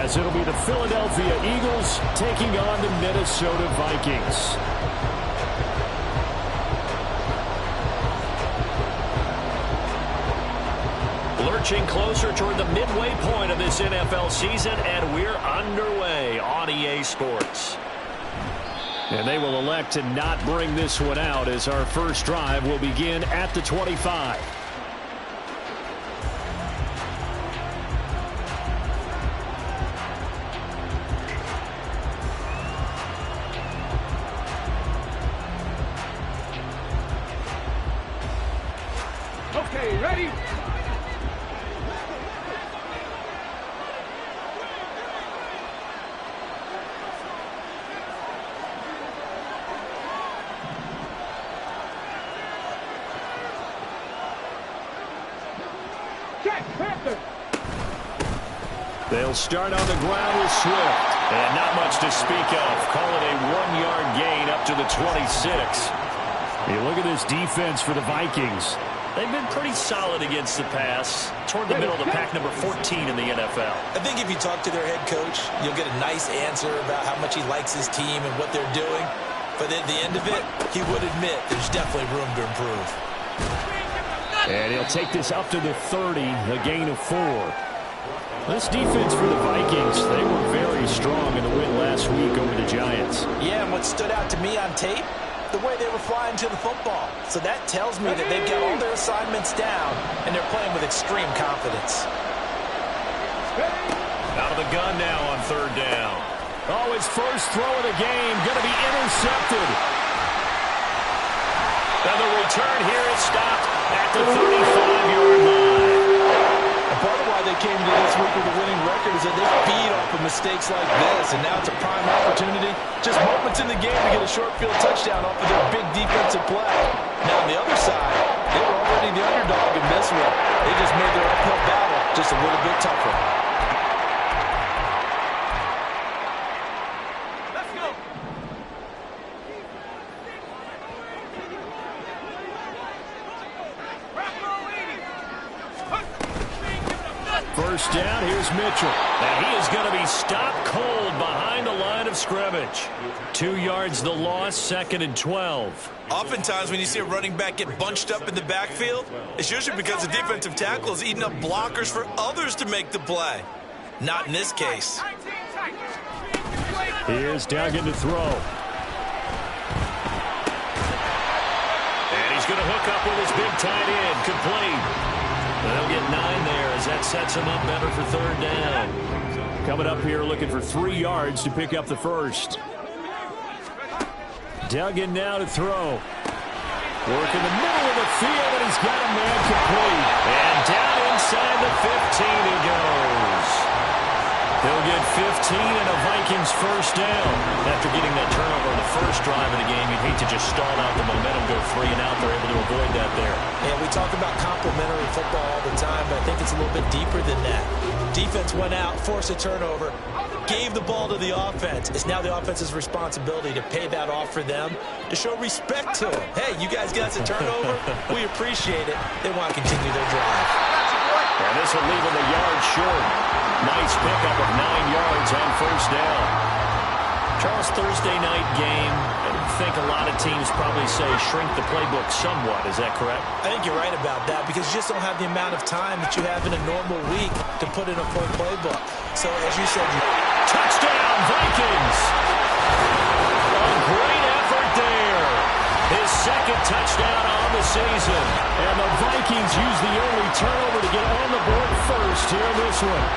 as it'll be the Philadelphia Eagles taking on the Minnesota Vikings. Lurching closer toward the midway point of this NFL season, and we're underway on EA Sports. And they will elect to not bring this one out as our first drive will begin at the 25. Okay, ready? They'll start on the ground with Swift. And not much to speak of. Call it a 1-yard gain up to the 26. You look at this defense for the Vikings. They've been pretty solid against the pass. Toward the middle of the pack, number 14 in the NFL. I think if you talk to their head coach, you'll get a nice answer about how much he likes his team and what they're doing. But at the end of it, he would admit there's definitely room to improve. And he'll take this up to the 30, a gain of 4. This defense for the Vikings, they were very strong in the win last week over the Giants. Yeah, and what stood out to me on tape, the way they were flying to the football. So that tells me that they've got all their assignments down, and they're playing with extreme confidence. Out of the gun now on 3rd down. Oh, his first throw of the game, going to be intercepted. And the return here is stopped at the 35-yard line. Part of why they came to this week with a winning record is that they feed off of mistakes like this, and now it's a prime opportunity. Just moments in the game to get a short field touchdown off of their big defensive play. Now on the other side, they were already the underdog in this one. They just made their uphill battle just a little bit tougher. First down, here's Mitchell. And he is going to be stopped cold behind the line of scrimmage. 2 yards the loss, 2nd and 12. Oftentimes when you see a running back get bunched up in the backfield, it's usually because the defensive tackle is eating up blockers for others to make the play. Not in this case. Here's Duggan to throw. And he's going to hook up with his big tight end, complete. They'll get 9 there as that sets him up better for 3rd down. Coming up here looking for 3 yards to pick up the first. Duggan now to throw. Work in the middle of the field, and he's got a man complete. And down inside the 15 he goes. They'll get 15 and a Vikings first down. After getting that turnover on the first drive of the game, you'd hate to just stall out the momentum, go 3 and out. They're able to avoid that there. Yeah, we talk about complementary football all the time, but I think it's a little bit deeper than that. Defense went out, forced a turnover, gave the ball to the offense. It's now the offense's responsibility to pay that off for them, to show respect to them. Hey, you guys got us a turnover. We appreciate it. They want to continue their drive. And this will leave them a yard short. Nice pickup of 9 yards on first down. Charles, Thursday night game. I think a lot of teams probably say shrink the playbook somewhat. Is that correct? I think you're right about that because you just don't have the amount of time that you have in a normal week to put in a full playbook. So, as you said, touchdown, Vikings! A great effort there. His 2nd touchdown on the season. And the Vikings use the only turnover to get on the board first here in this one.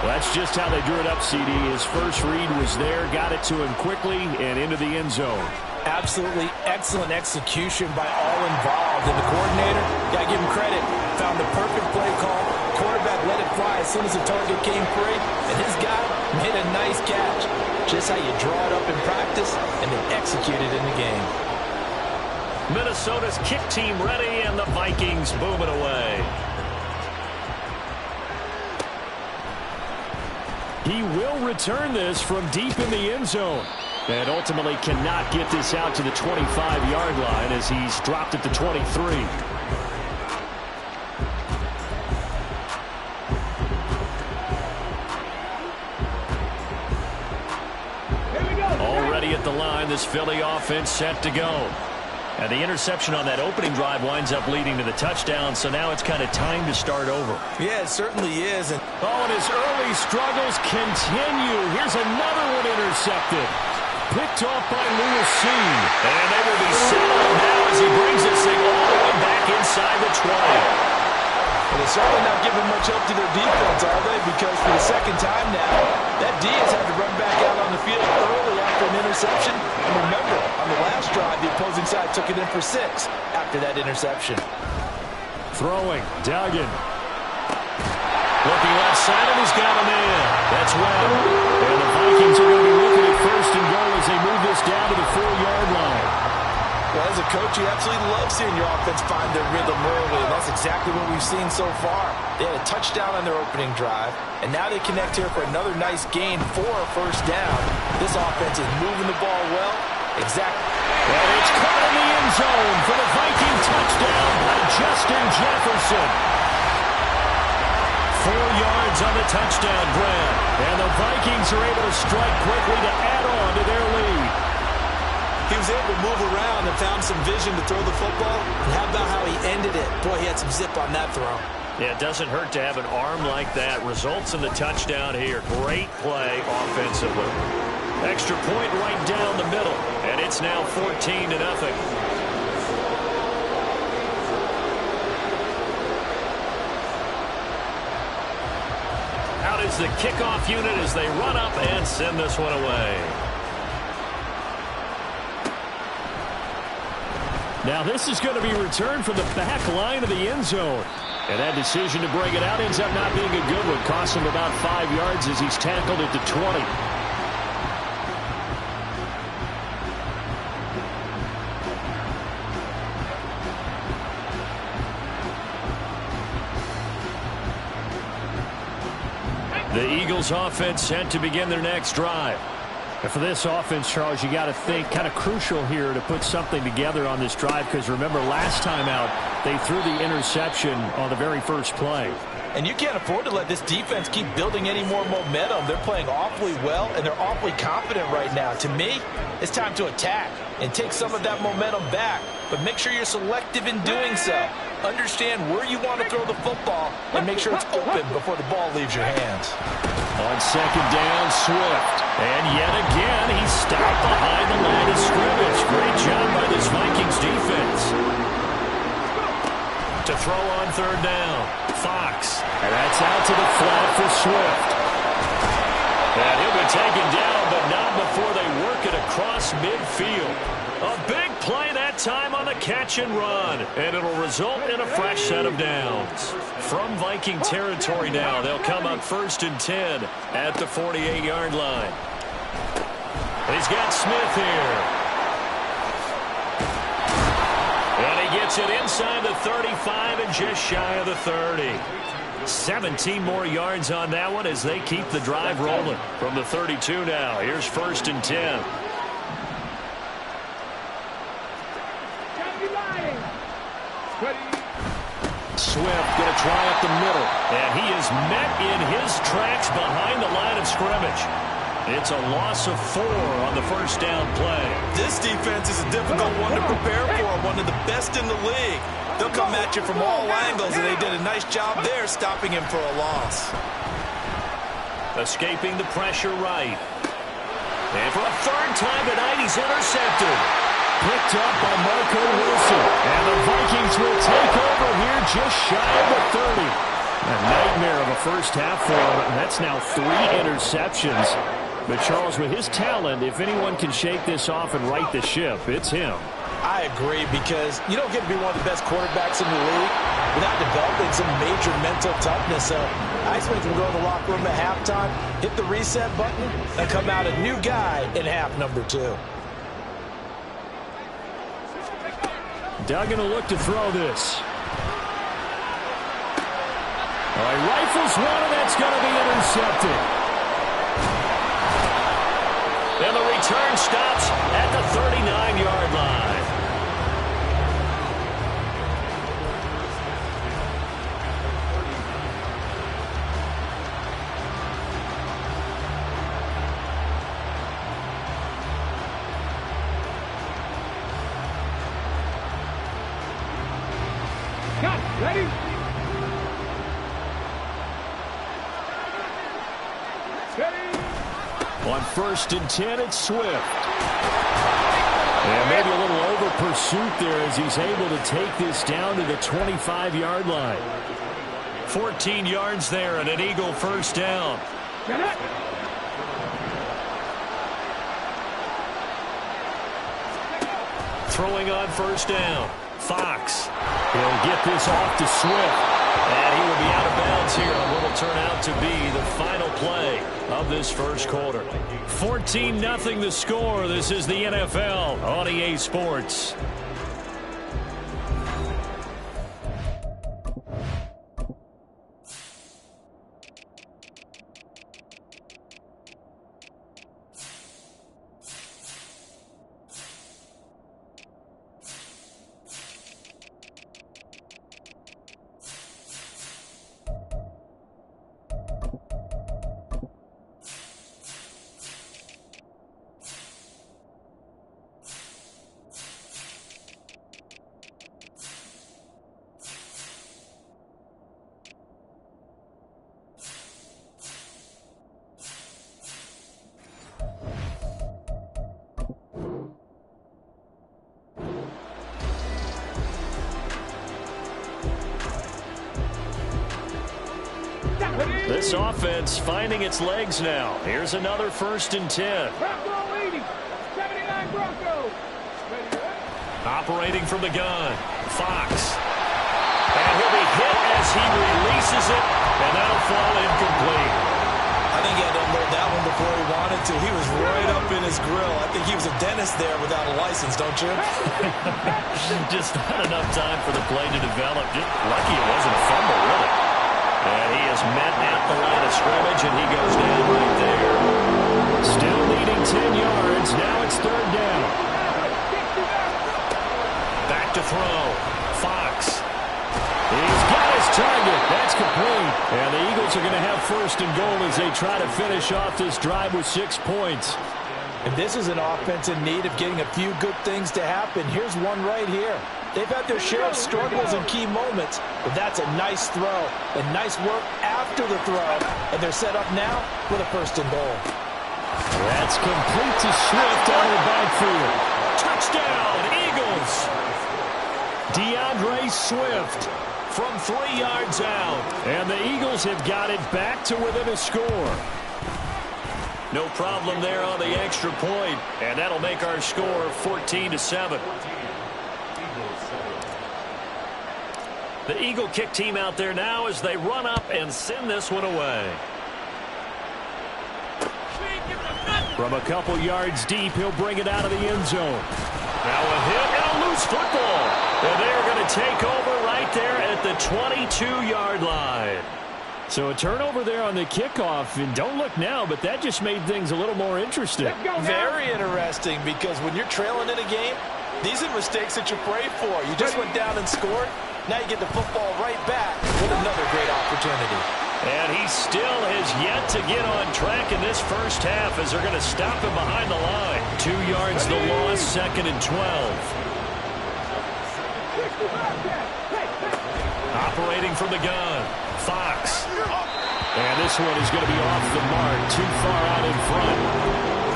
Well, that's just how they drew it up, CD. His first read was there, got it to him quickly, and into the end zone. Absolutely excellent execution by all involved. And the coordinator, got to give him credit, found the perfect play call. Quarterback let it fly as soon as the target came free, and his guy made a nice catch. Just how you draw it up in practice and then execute it in the game. Minnesota's kick team ready, and the Vikings boom it away. He will return this from deep in the end zone. And ultimately cannot get this out to the 25-yard line as he's dropped at the 23. this Philly offense set to go. And the interception on that opening drive winds up leading to the touchdown, so now it's kind of time to start over. Yeah, it certainly is. And his early struggles continue. Here's another one intercepted. Picked off by Lewis Seen. And they will be set up now as he brings this thing all the way back inside the 20. Well, they're certainly not giving much help to their defense, are they? Because for the second time now, that D has had to run back out on the field early after an interception. And remember, on the last drive, the opposing side took it in for 6 after that interception. Throwing, Duggan. Looking left side, and he's got a man. That's Webb. And the Vikings are going to be looking at first and goal as they move this down to the 4-yard line. Well, as a coach, you absolutely love seeing your offense find their rhythm early, and that's exactly what we've seen so far. They had a touchdown on their opening drive, and now they connect here for another nice gain for a first down. This offense is moving the ball well. Exactly. And it's caught in the end zone for the Viking touchdown by Justin Jefferson. 4 yards on the touchdown grab. And the Vikings are able to strike quickly to add on to their lead. He was able to move around and found some vision to throw the football. And how about how he ended it? Boy, he had some zip on that throw. Yeah, it doesn't hurt to have an arm like that. Results in the touchdown here. Great play offensively. Extra point right down the middle. And it's now 14-0. Out is the kickoff unit as they run up and send this one away. Now this is going to be returned from the back line of the end zone. And that decision to bring it out ends up not being a good one. Costs him about 5 yards as he's tackled at the 20. The Eagles offense set to begin their next drive. And for this offense, Charles, you got to think kind of crucial here to put something together on this drive, because remember last time out they threw the interception on the very first play. And you can't afford to let this defense keep building any more momentum. They're playing awfully well, and they're awfully confident right now. To me, it's time to attack and take some of that momentum back. But make sure you're selective in doing so. Understand where you want to throw the football and make sure it's open before the ball leaves your hands. On second down, Swift. And yet again, he's stopped behind the line of scrimmage. Great job by this Vikings defense. To throw on third down, Fox. And that's out to the flat for Swift. And he'll be taken down, but not before they work it across midfield. A big play that time on the catch and run. And it'll result in a fresh set of downs. From Viking territory now, they'll come up 1st and 10 at the 48-yard line. He's got Smith here. And he gets it inside the 35 and just shy of the 30. 17 more yards on that one as they keep the drive rolling. From the 32 now, here's 1st and 10. Swift going to try up the middle. And he is met in his tracks behind the line of scrimmage. It's a loss of 4 on the first down play. This defense is a difficult one to prepare for, one of the best in the league. They'll come at you from all angles, and they did a nice job there stopping him for a loss. Escaping the pressure right. And for a third time tonight, he's intercepted. Picked up by Marco Wilson. And the Vikings will take over here just shy of the 30. A nightmare of a first half for him. And that's now 3 interceptions. But Charles, with his talent, if anyone can shake this off and right the ship, it's him. I agree, because you don't get to be one of the best quarterbacks in the league without developing some major mental toughness. So I expect him to go in the locker room at halftime, hit the reset button, and come out a new guy in half number 2. Duggan will look to throw this. All right, rifles one, and that's going to be intercepted. And the return stops at the 39-yard line. On 1st and 10, it's Swift. And maybe a little over pursuit there as he's able to take this down to the 25-yard line. 14 yards there and an Eagle first down. Throwing on first down. Fox. He'll get this off to Swift. And he will be out of bounds here on what will turn out to be the final play of this first quarter. 14-0 the score. This is the NFL on EA Sports. This offense finding its legs now. Here's another 1st and 10. Operating from the gun. Fox. And he'll be hit as he releases it, and that'll fall incomplete. I think he had to unload that one before he wanted to. He was right up in his grill. I think he was a dentist there without a license, don't you? Just not enough time for the play to develop. Just lucky it wasn't a fumble, really. And he is met at the line of scrimmage, and he goes down right there. Still leading 10 yards. Now it's 3rd down. Back to throw. Fox. He's got his target. That's complete. And the Eagles are going to have 1st and goal as they try to finish off this drive with 6 points. And this is an offense in need of getting a few good things to happen. Here's one right here. They've had their share of struggles in key moments, but that's a nice throw and nice work after the throw. And they're set up now with a 1st and goal. That's complete to Swift out of the backfield. Touchdown, Eagles! DeAndre Swift from 3 yards out. And the Eagles have got it back to within a score. No problem there on the extra point, and that'll make our score 14-7. The Eagle kick team out there now as they run up and send this one away. From a couple yards deep, he'll bring it out of the end zone. Now a hit and a loose football. And they're going to take over right there at the 22-yard line. So a turnover there on the kickoff, and don't look now, but that just made things a little more interesting. Very interesting, because when you're trailing in a game, these are mistakes that you pray for. You just went down and scored. Now you get the football right back with another great opportunity. And he still has yet to get on track in this first half as they're going to stop him behind the line. 2 yards the loss, 2nd and 12. Operating from the gun, Fox. And this one is going to be off the mark, too far out in front.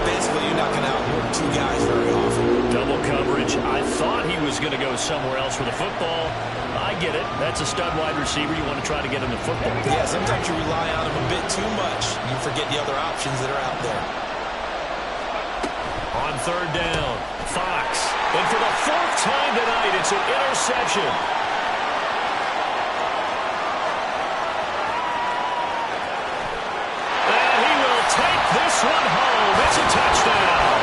Basically, you're not going to outwork 2 guys very often. Double coverage. I thought he was going to go somewhere else with the football. I get it. That's a stud wide receiver. You want to try to get him the football. Yeah, sometimes you rely on him a bit too much. You forget the other options that are out there. On 3rd down, Fox. And for the 4th time tonight, it's an interception. And he will take this one home. It's a touchdown.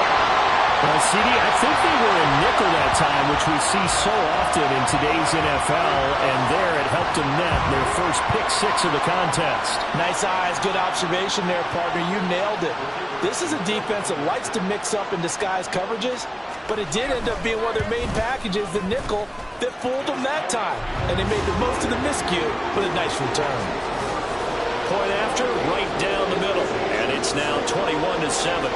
CD, I think they were in nickel that time, which we see so often in today's NFL, and there it helped them net their first pick 6 of the contest. Nice eyes, good observation there, partner. You nailed it. This is a defense that likes to mix up and disguise coverages, but it did end up being one of their main packages, the nickel, that fooled them that time. And they made the most of the miscue with a nice return. Point after, right down the middle, and it's now 21-7.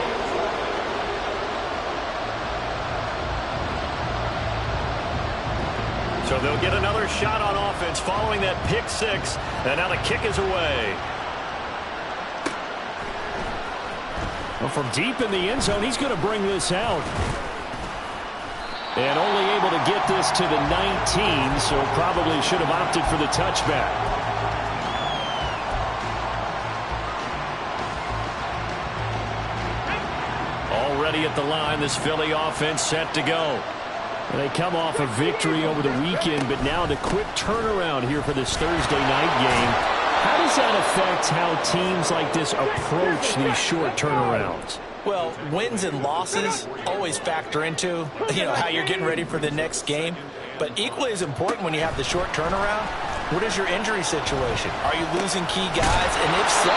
So they'll get another shot on offense following that pick 6, and now the kick is away. Well, from deep in the end zone, he's going to bring this out. And only able to get this to the 19, so probably should have opted for the touchback. Already at the line, this Philly offense set to go. And they come off a victory over the weekend, but now the quick turnaround here for this Thursday night game. How does that affect how teams like this approach these short turnarounds? Well, wins and losses always factor into, how you're getting ready for the next game. But equally as important when you have the short turnaround, what is your injury situation? Are you losing key guys? And if so,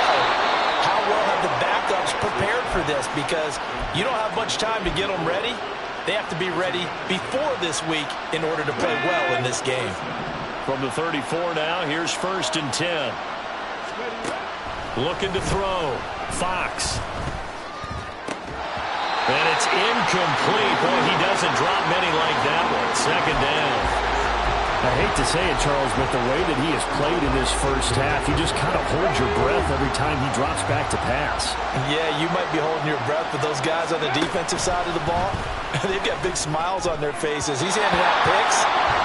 how well have the backups prepared for this? Because you don't have much time to get them ready. They have to be ready before this week in order to play well in this game. From the 34 now, here's 1st and 10. Looking to throw. Fox. And it's incomplete. Boy, he doesn't drop many like that one. 2nd down. I hate to say it, Charles, but the way that he has played in this first half, you just kind of hold your breath every time he drops back to pass. Yeah, you might be holding your breath, but those guys on the defensive side of the ball, they've got big smiles on their faces. He's handing out picks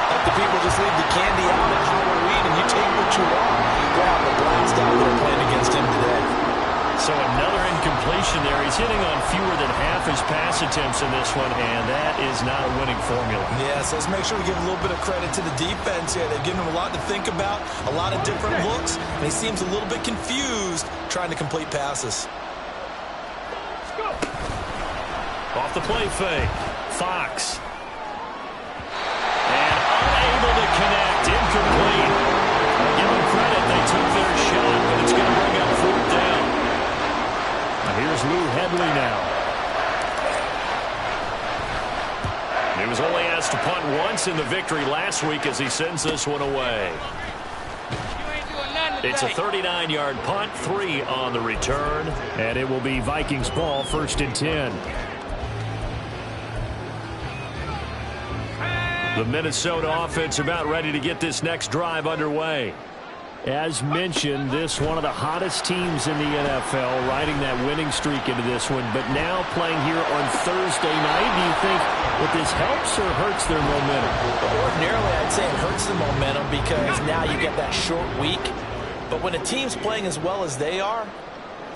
like the people just leave the candy out at Halloween, and you take what you want. Wow, the blast out there playing against him today. So another incompletion there. He's hitting on fewer than half his pass attempts in this one, and that is not a winning formula. Yeah, so let's make sure we give a little bit of credit to the defense here. They've given him a lot to think about, a lot of different looks, and he seems a little bit confused trying to complete passes. Off the play fake. Fox. And unable to connect. Incomplete. I'll give them credit. They took their shot, but it's going to bring up 4th down. Here's Lou Hedley now. He was only asked to punt once in the victory last week as he sends this one away. It's a 39-yard punt, 3 on the return, and it will be Vikings ball, 1st and 10. The Minnesota offense about ready to get this next drive underway. As mentioned, this one of the hottest teams in the NFL, riding that winning streak into this one, but now playing here on Thursday night. Do you think that this helps or hurts their momentum? Ordinarily, I'd say it hurts the momentum because now you get that short week. But when a team's playing as well as they are,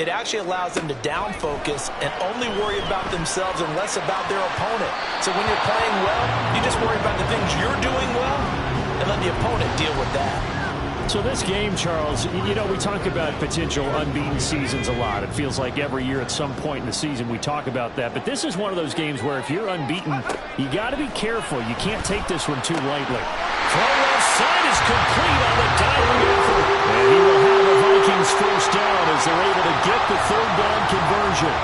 it actually allows them to down focus and only worry about themselves and less about their opponent. So when you're playing well, you just worry about the things you're doing well and let the opponent deal with that. So this game, Charles, we talk about potential unbeaten seasons a lot. It feels like every year at some point in the season we talk about that. But this is one of those games where if you're unbeaten, you got to be careful. You can't take this one too lightly. Throw left side is complete on the diving effort. And he will have the Vikings 1st down as they're able to get the 3rd down conversion.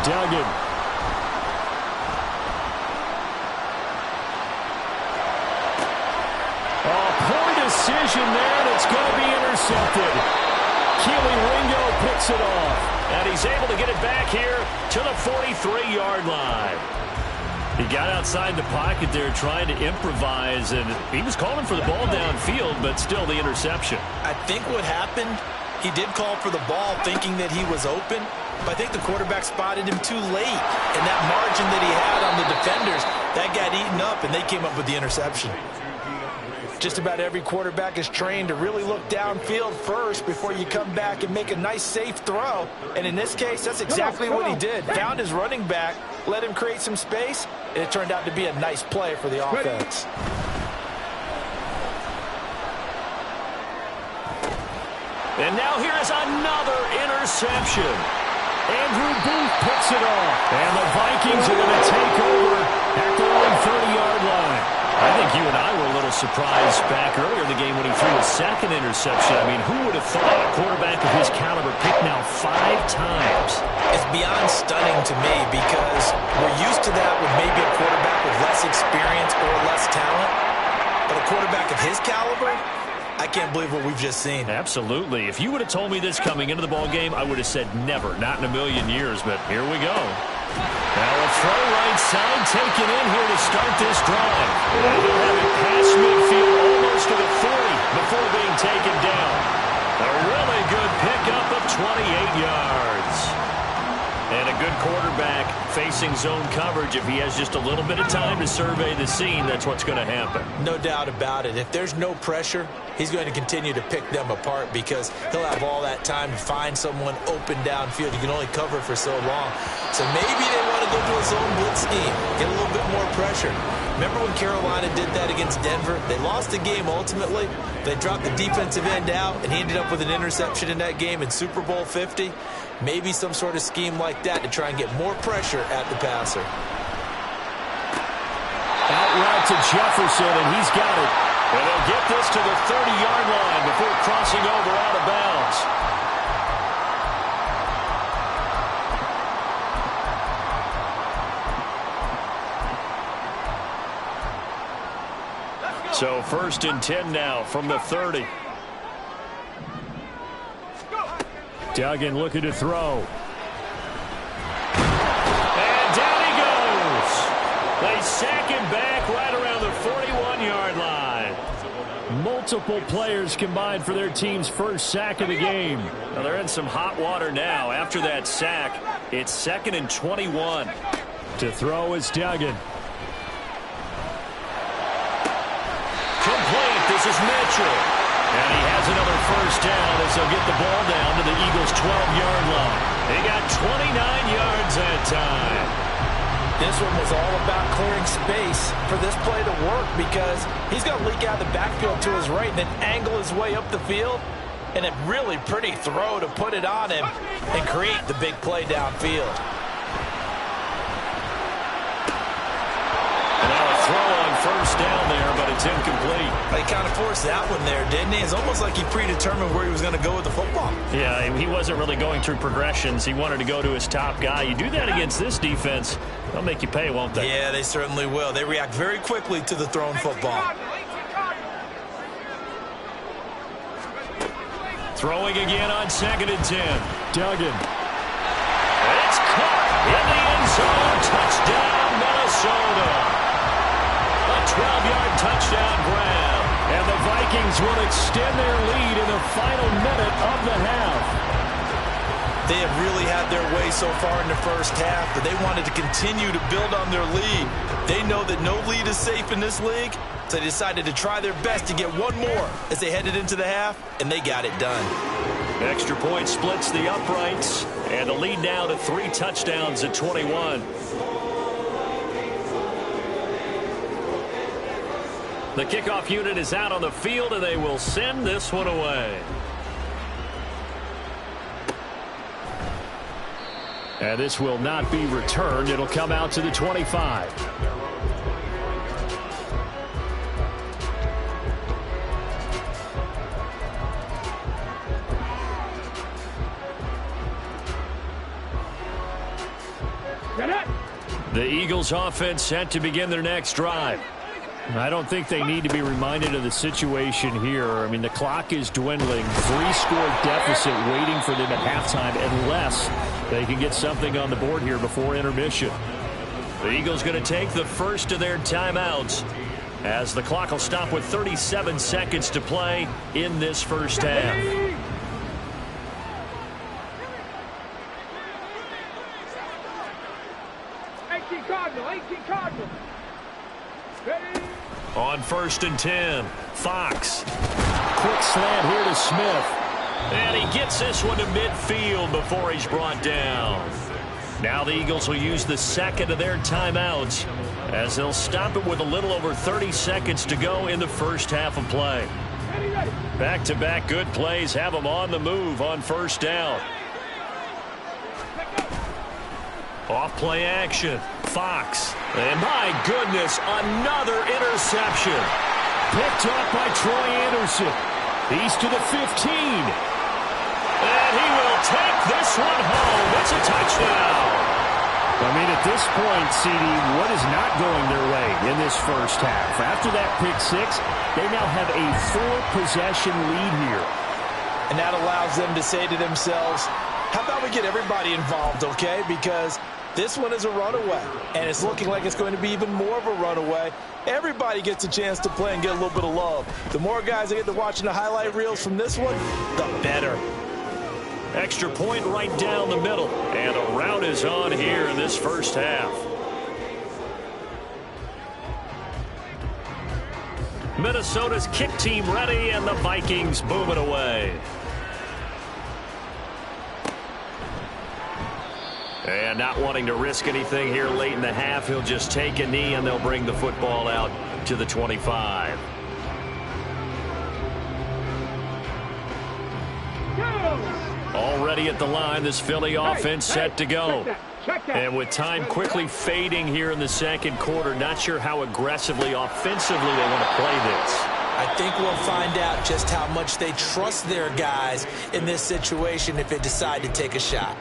Duggan. Decision there, and it's going to be intercepted. Keely Ringo picks it off, and he's able to get it back here to the 43-yard line. He got outside the pocket there trying to improvise, and he was calling for the ball downfield, but still the interception. I think what happened, he did call for the ball thinking that he was open, but I think the quarterback spotted him too late, and that margin that he had on the defenders, that got eaten up, and they came up with the interception. Just about every quarterback is trained to really look downfield first before you come back and make a nice, safe throw. And in this case, that's exactly what he did. Found his running back, let him create some space, and it turned out to be a nice play for the offense. And now here is another interception. Andrew Booth picks it off. And the Vikings are going to take over at their own 30-yard line. I think you and I were a little surprised back earlier in the game when he threw a 2nd interception. I mean, who would have thought a quarterback of his caliber picked now 5 times? It's beyond stunning to me because we're used to that with maybe a quarterback with less experience or less talent. But a quarterback of his caliber, I can't believe what we've just seen. Absolutely. If you would have told me this coming into the ball game, I would have said never, not in a million years. But here we go. Now a throw right side taken in here to start this drive. And he'll have it past midfield almost to the 40 before being taken down. A really good facing zone coverage, if he has just a little bit of time to survey the scene, that's what's going to happen. No doubt about it. If there's no pressure, he's going to continue to pick them apart because he'll have all that time to find someone open downfield. You can only cover for so long. So maybe they want to go to a zone blitz scheme, get a little bit more pressure. Remember when Carolina did that against Denver? They lost the game ultimately. They dropped the defensive end out, and he ended up with an interception in that game in Super Bowl 50. Maybe some sort of scheme like that to try and get more pressure at the passer. Out route to Jefferson, and he's got it. And they'll get this to the 30-yard line before crossing over out of bounds. So 1st and 10 now from the 30. Duggan looking to throw. And down he goes. They sack him back right around the 41-yard line. Multiple players combined for their team's first sack of the game. Now they're in some hot water now. After that sack, it's 2nd and 21. To throw is Duggan. Complete. This is Mitchell. And he has another first down as they'll get the ball down to the Eagles' 12-yard line. They got 29 yards that time. This one was all about clearing space for this play to work because he's going to leak out of the backfield to his right and then angle his way up the field. And a really pretty throw to put it on him and create the big play downfield. Throw on first down there, but it's incomplete. He kind of forced that one there, didn't he? It's almost like he predetermined where he was going to go with the football. Yeah, he wasn't really going through progressions. He wanted to go to his top guy. You do that against this defense, they'll make you pay, won't they? Yeah, they certainly will. They react very quickly to the thrown football. Throwing again on 2nd and 10. Duggan. It's caught in the end zone. Touchdown, Minnesota. 12-yard touchdown grab. And the Vikings will extend their lead in the final minute of the half. They have really had their way so far in the first half, but they wanted to continue to build on their lead. They know that no lead is safe in this league, so they decided to try their best to get one more as they headed into the half, and they got it done. Extra point splits the uprights, and the lead now to 3 touchdowns at 21. The kickoff unit is out on the field, and they will send this one away. And this will not be returned. It'll come out to the 25. The Eagles offense set to begin their next drive. I don't think they need to be reminded of the situation here. I mean, the clock is dwindling. 3-score deficit waiting for them at halftime unless they can get something on the board here before intermission. The Eagles going to take the first of their timeouts as the clock will stop with 37 seconds to play in this first half. 18 Cardinal. Ready? On 1st and 10, Fox. Quick slant here to Smith. And he gets this one to midfield before he's brought down. Now the Eagles will use the second of their timeouts as they'll stop it with a little over 30 seconds to go in the first half of play. Back-to-back good plays have them on the move on first down. Off play action. Fox. And my goodness, another interception. Picked up by Troy Anderson. He's to the 15. And he will take this one home. It's a touchdown. I mean, at this point, CD, what is not going their way in this first half? After that pick six, they now have a 4-possession lead here. And that allows them to say to themselves, how about we get everybody involved, okay? Because this one is a runaway, and it's looking like it's going to be even more of a runaway. Everybody gets a chance to play and get a little bit of love. The more guys that get to watching the highlight reels from this one, the better. Extra point right down the middle. And a rout is on here in this first half. Minnesota's kick team ready, and the Vikings boom it away. And not wanting to risk anything here late in the half, he'll just take a knee, and they'll bring the football out to the 25. Already at the line, this Philly offense set to go. And with time quickly fading here in the second quarter, not sure how aggressively, offensively they want to play this. I think we'll find out just how much they trust their guys in this situation if they decide to take a shot.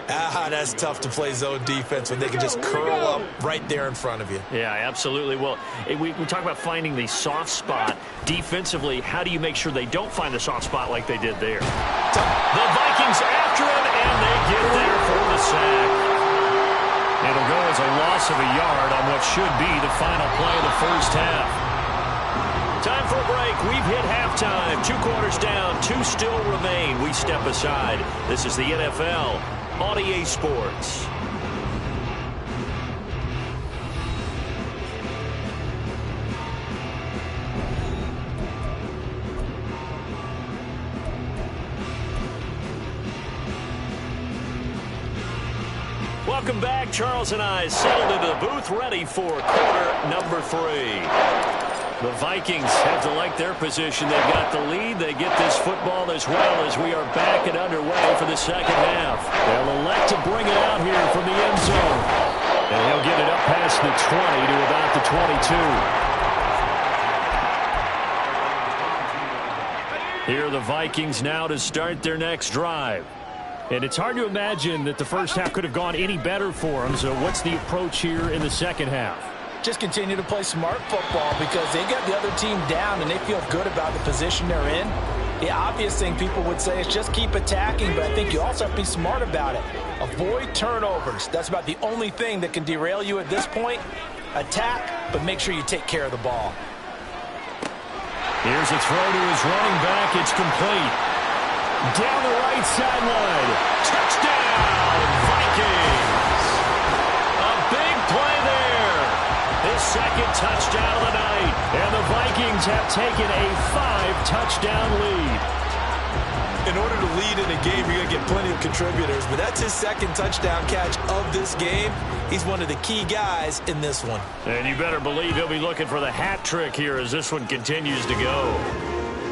That's tough to play zone defense when they can just curl up right there in front of you. Yeah, absolutely. Well, we talk about finding the soft spot. Defensively, how do you make sure they don't find the soft spot like they did there? The Vikings after him, and they get there for the sack. It'll go as a loss of a yard on what should be the final play of the first half. Time for a break. We've hit halftime. 2 quarters down. 2 still remain. We step aside. This is the NFL on EA Sports. Welcome back. Charles and I settled into the booth, ready for quarter number 3. The Vikings have to like their position. They've got the lead. They get this football as well as we are back and underway for the second half. They'll elect to bring it out here from the end zone. And he'll get it up past the 20 to about the 22. Here are the Vikings now to start their next drive. And it's hard to imagine that the first half could have gone any better for them. So what's the approach here in the second half? Just continue to play smart football because they got the other team down and they feel good about the position they're in. The obvious thing people would say is just keep attacking, but I think you also have to be smart about it. Avoid turnovers. That's about the only thing that can derail you at this point. Attack, but make sure you take care of the ball. Here's a throw to his running back. It's complete. Down the right sideline. Touchdown, Vikings. A big play there. His second touchdown of the night. And the Vikings have taken a 5-touchdown lead. In order to lead in a game, you're going to get plenty of contributors, but that's his second touchdown catch of this game. He's one of the key guys in this one. And you better believe he'll be looking for the hat trick here as this one continues to go.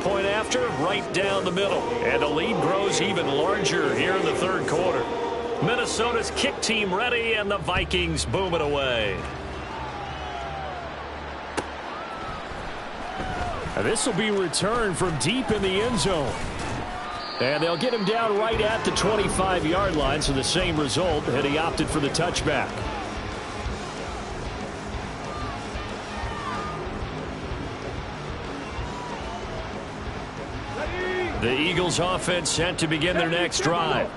Point after, right down the middle. And the lead grows even larger here in the third quarter. Minnesota's kick team ready, and the Vikings boom it away. This will be returned from deep in the end zone. And they'll get him down right at the 25-yard line, so the same result, and he opted for the touchback. The Eagles offense set to begin their next drive.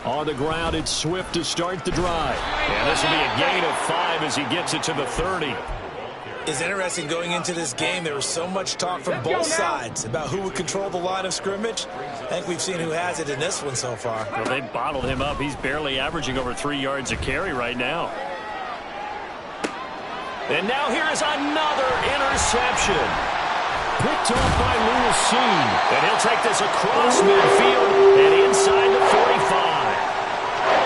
On the ground, it's Swift to start the drive. And this will be a gain of 5 as he gets it to the 30. It's interesting going into this game. There was so much talk from both sides about who would control the line of scrimmage. I think we've seen who has it in this one so far. Well, they bottled him up. He's barely averaging over 3 yards a carry right now. And now here is another interception. Picked off by Lewis Seen. And he'll take this across midfield and inside the 45.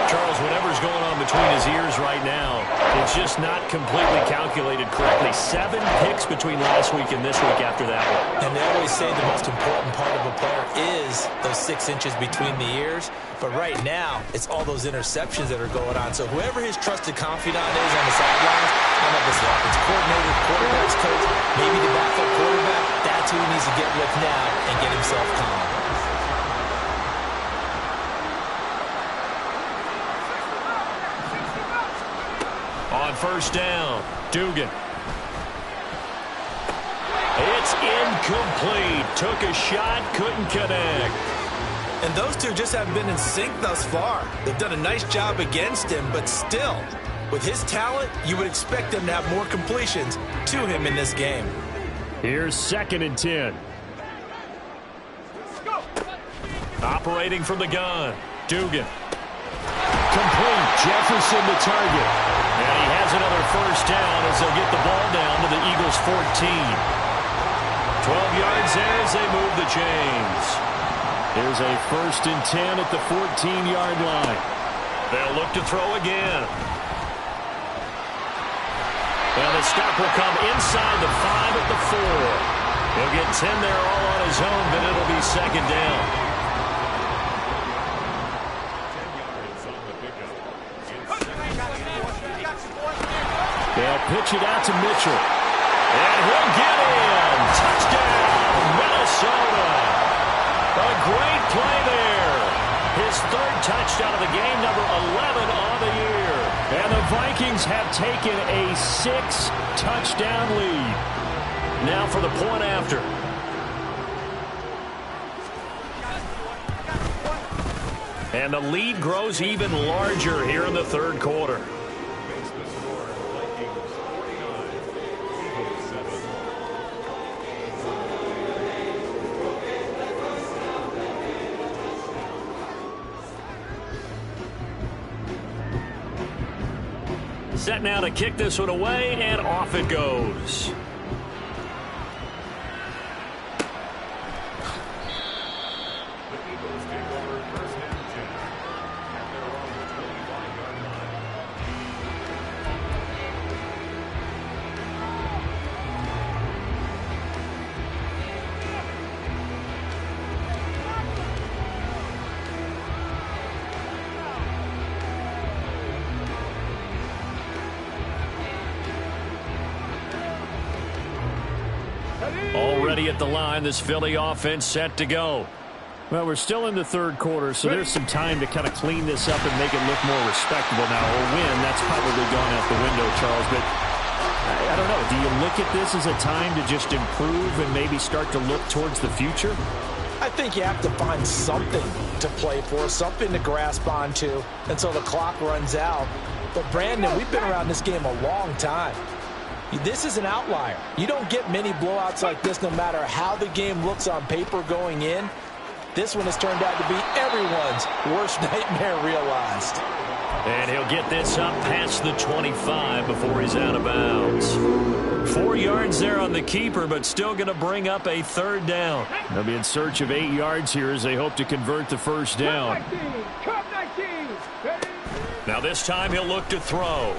Charles, whatever's going on between his ears right now, it's just not completely calculated correctly. 7 picks between last week and this week after that one. And they always say the most important part of a player is those 6 inches between the ears. But right now, it's all those interceptions that are going on. So whoever his trusted confidant is on the sidelines, I don't know if it's the offense coordinator, quarterback's coach, maybe the backup quarterback, that's who he needs to get with now and get himself calm. On first down, Dugan. It's incomplete. Took a shot, couldn't connect. And those two just haven't been in sync thus far. They've done a nice job against him, but still, with his talent, you would expect them to have more completions to him in this game. Here's 2nd and 10. Operating from the gun. Dugan. Complete. Jefferson the target. And he has another first down as they'll get the ball down to the Eagles' 14. 12 yards there as they move the chains. Here's a 1st and 10 at the 14-yard line. They'll look to throw again. And the stop will come inside the 5 at the 4. He'll get 10 there all on his own, but it'll be 2nd down. They'll pitch it out to Mitchell. And he'll get in. Touchdown, Minnesota. A great play there. His 3rd touchdown of the game, number 11 on the year. And the Vikings have taken a 6-touchdown lead. Now for the point after. And the lead grows even larger here in the 3rd quarter. Set now to kick this one away, and off it goes. Already at the line, this Philly offense set to go. Well, we're still in the 3rd quarter, so there's some time to kind of clean this up and make it look more respectable now. Or win, that's probably gone out the window, Charles. But I don't know. Do you look at this as a time to just improve and maybe start to look towards the future? I think you have to find something to play for, something to grasp onto until the clock runs out. But, Brandon, we've been around this game a long time. This is an outlier. You don't get many blowouts like this no matter how the game looks on paper going in. This one has turned out to be everyone's worst nightmare realized. And he'll get this up past the 25 before he's out of bounds. 4 yards there on the keeper, but still going to bring up a 3rd down. They'll be in search of 8 yards here as they hope to convert the 1st down. Now this time he'll look to throw.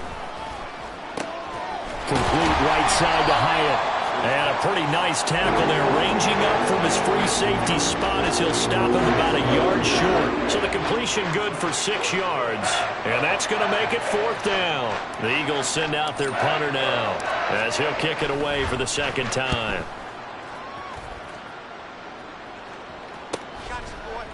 Complete right side to Hyatt. And a pretty nice tackle there, ranging up from his free safety spot as he'll stop him about a yard short. So the completion good for 6 yards. And that's going to make it 4th down. The Eagles send out their punter now as he'll kick it away for the 2nd time.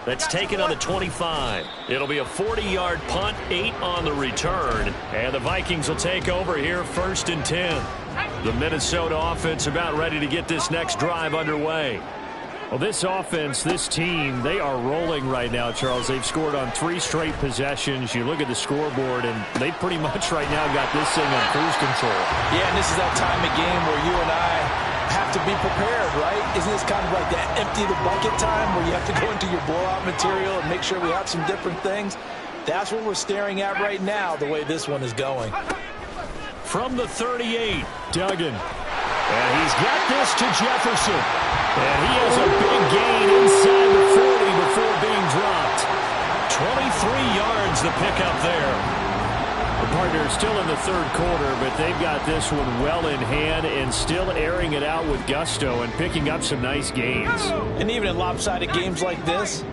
That's taken on the 25. It'll be a 40-yard punt, 8 on the return. And the Vikings will take over here 1st and 10. The Minnesota offense about ready to get this next drive underway. Well, this offense, this team, they are rolling right now, Charles. They've scored on 3 straight possessions. You look at the scoreboard, and they pretty much right now got this thing on cruise control. Yeah, and this is that time of game where you and I have to be prepared, right? Isn't this kind of like that empty the bucket time where you have to go into your blowout material and make sure we have some different things? That's what we're staring at right now, the way this one is going. From the 38, Duggan. And he's got this to Jefferson. And he has a big gain inside the 40 before being dropped. 23 yards the pickup there. The partner is still in the 3rd quarter, but they've got this one well in hand and still airing it out with gusto and picking up some nice gains. And even in lopsided games like this,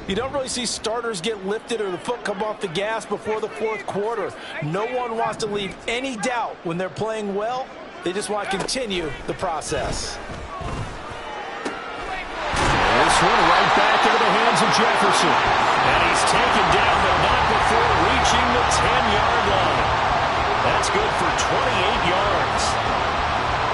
you don't really see starters get lifted or the foot come off the gas before the 4th quarter. No one wants to leave any doubt when they're playing well. They just want to continue the process. And this one right back into the hands of Jefferson. And he's taken down, but not before reaching the 10-yard line. That's good for 28 yards.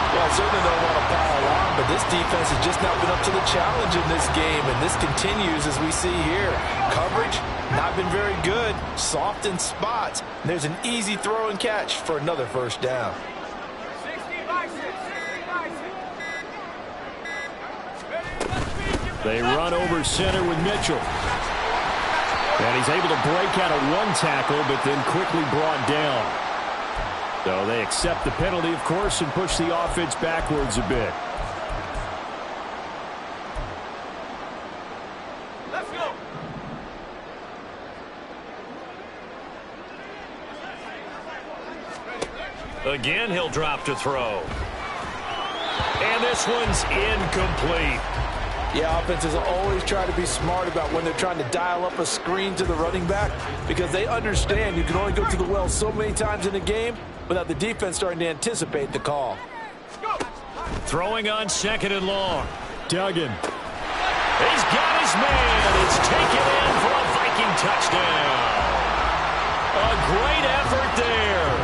Well, I certainly don't want to pile on, but this defense has just not been up to the challenge in this game, and this continues as we see here. Coverage, not been very good, soft in spots. And there's an easy throw and catch for another 1st down. They run over center with Mitchell. And he's able to break out of one tackle, but then quickly brought down. So they accept the penalty, of course, and push the offense backwards a bit. Let's go. Again, he'll drop to throw. And this one's incomplete. Yeah, offenses always try to be smart about when they're trying to dial up a screen to the running back because they understand you can only go to the well so many times in a game without the defense starting to anticipate the call. Throwing on 2nd and long. Duggan. He's got his man. It's taken in for a Viking touchdown. A great effort there.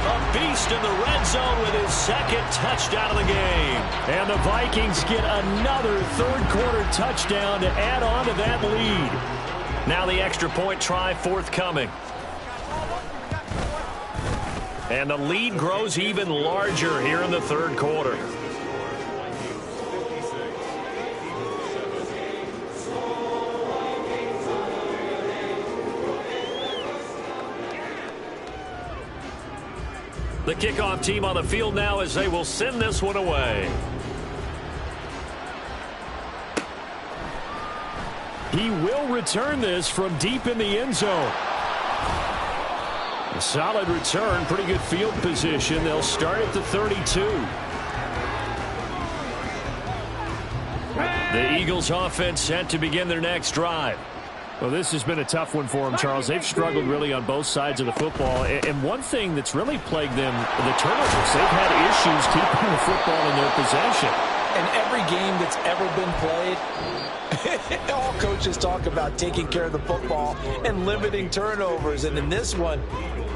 A beast in the red zone with his 2nd touchdown of the game. And the Vikings get another third-quarter touchdown to add on to that lead. Now the extra point try forthcoming. And the lead grows even larger here in the third quarter. The kickoff team on the field now as they will send this one away. He will return this from deep in the end zone. A solid return, pretty good field position. They'll start at the 32. The Eagles offense set to begin their next drive. Well, this has been a tough one for them, Charles. They've struggled really on both sides of the football. And one thing that's really plagued them, the turnovers. They've had issues keeping the football in their possession. And every game that's ever been played, all coaches talk about taking care of the football and limiting turnovers. And in this one,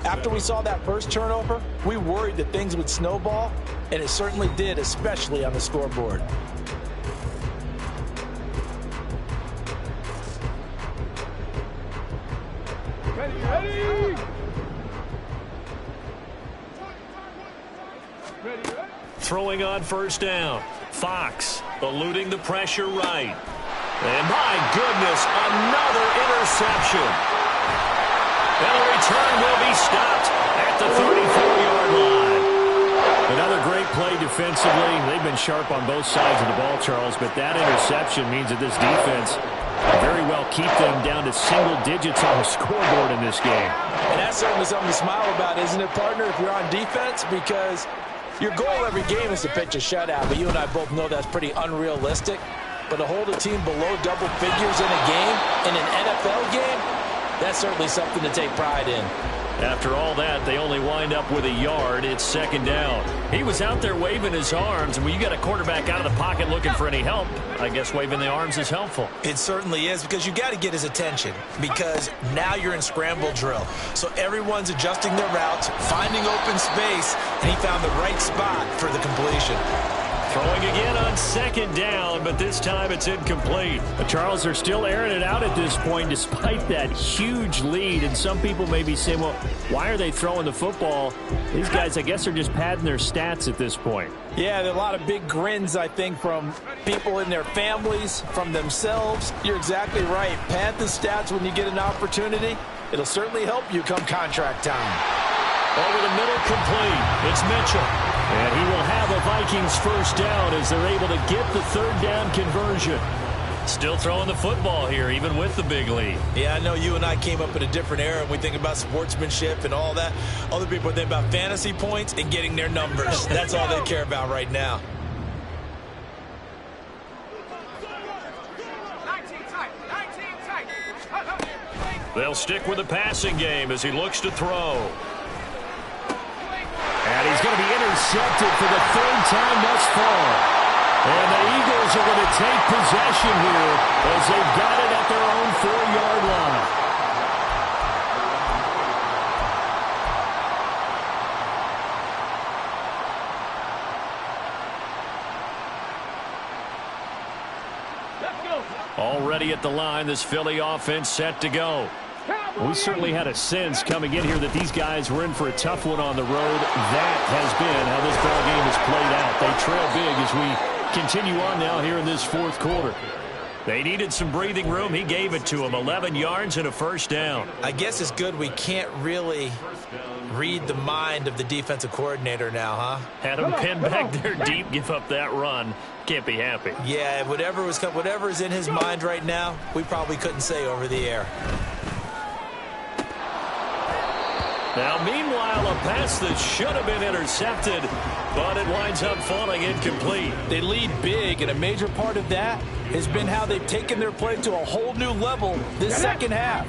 after we saw that first turnover, we worried that things would snowball, and it certainly did, especially on the scoreboard. Ready. Throwing on 1st down. Fox eluding the pressure right. And my goodness, another interception. And the return will be stopped at the 34-yard line. Another great play defensively. They've been sharp on both sides of the ball, Charles, but that interception means that this defense can very well keep them down to single digits on the scoreboard in this game. And that's certainly something to smile about, isn't it, partner, if you're on defense? Because your goal every game is to pitch a shutout, but you and I both know that's pretty unrealistic. But to hold a team below double figures in a game, in an NFL game, that's certainly something to take pride in. After all that, they only wind up with a yard. It's 2nd down. He was out there waving his arms, and when you got a quarterback out of the pocket looking for any help, I guess waving the arms is helpful. It certainly is, because you got to get his attention, because now you're in scramble drill. So everyone's adjusting their routes, finding open space, and he found the right spot for the completion. Throwing again on 2nd down, but this time it's incomplete. But Charles, they're still airing it out at this point despite that huge lead. And some people may be saying, well, why are they throwing the football? These guys, I guess, are just padding their stats at this point. Yeah, there are a lot of big grins, I think, from people in their families, from themselves. You're exactly right. Pad the stats when you get an opportunity. It'll certainly help you come contract time. Over the middle, complete. It's Mitchell. And he will have a Vikings 1st down as they're able to get the 3rd down conversion. Still throwing the football here, even with the big lead. Yeah, I know you and I came up in a different era, and we think about sportsmanship and all that. Other people think about fantasy points and getting their numbers. That's all they care about right now. They'll stick with the passing game as he looks to throw. And he's going to be intercepted for the 3rd time thus far. And the Eagles are going to take possession here as they've got it at their own 4-yard line. Already at the line, this Philly offense set to go. We certainly had a sense coming in here that these guys were in for a tough one on the road. That has been how this ball game has played out. They trail big as we continue on now here in this 4th quarter. They needed some breathing room. He gave it to them. 11 yards and a first down. I guess it's good we can't really read the mind of the defensive coordinator now, huh? Had him pinned back there deep, give up that run. Can't be happy. Yeah, whatever is in his mind right now, we probably couldn't say over the air. Now, meanwhile, a pass that should have been intercepted, but it winds up falling incomplete. They lead big, and a major part of that has been how they've taken their play to a whole new level this second half.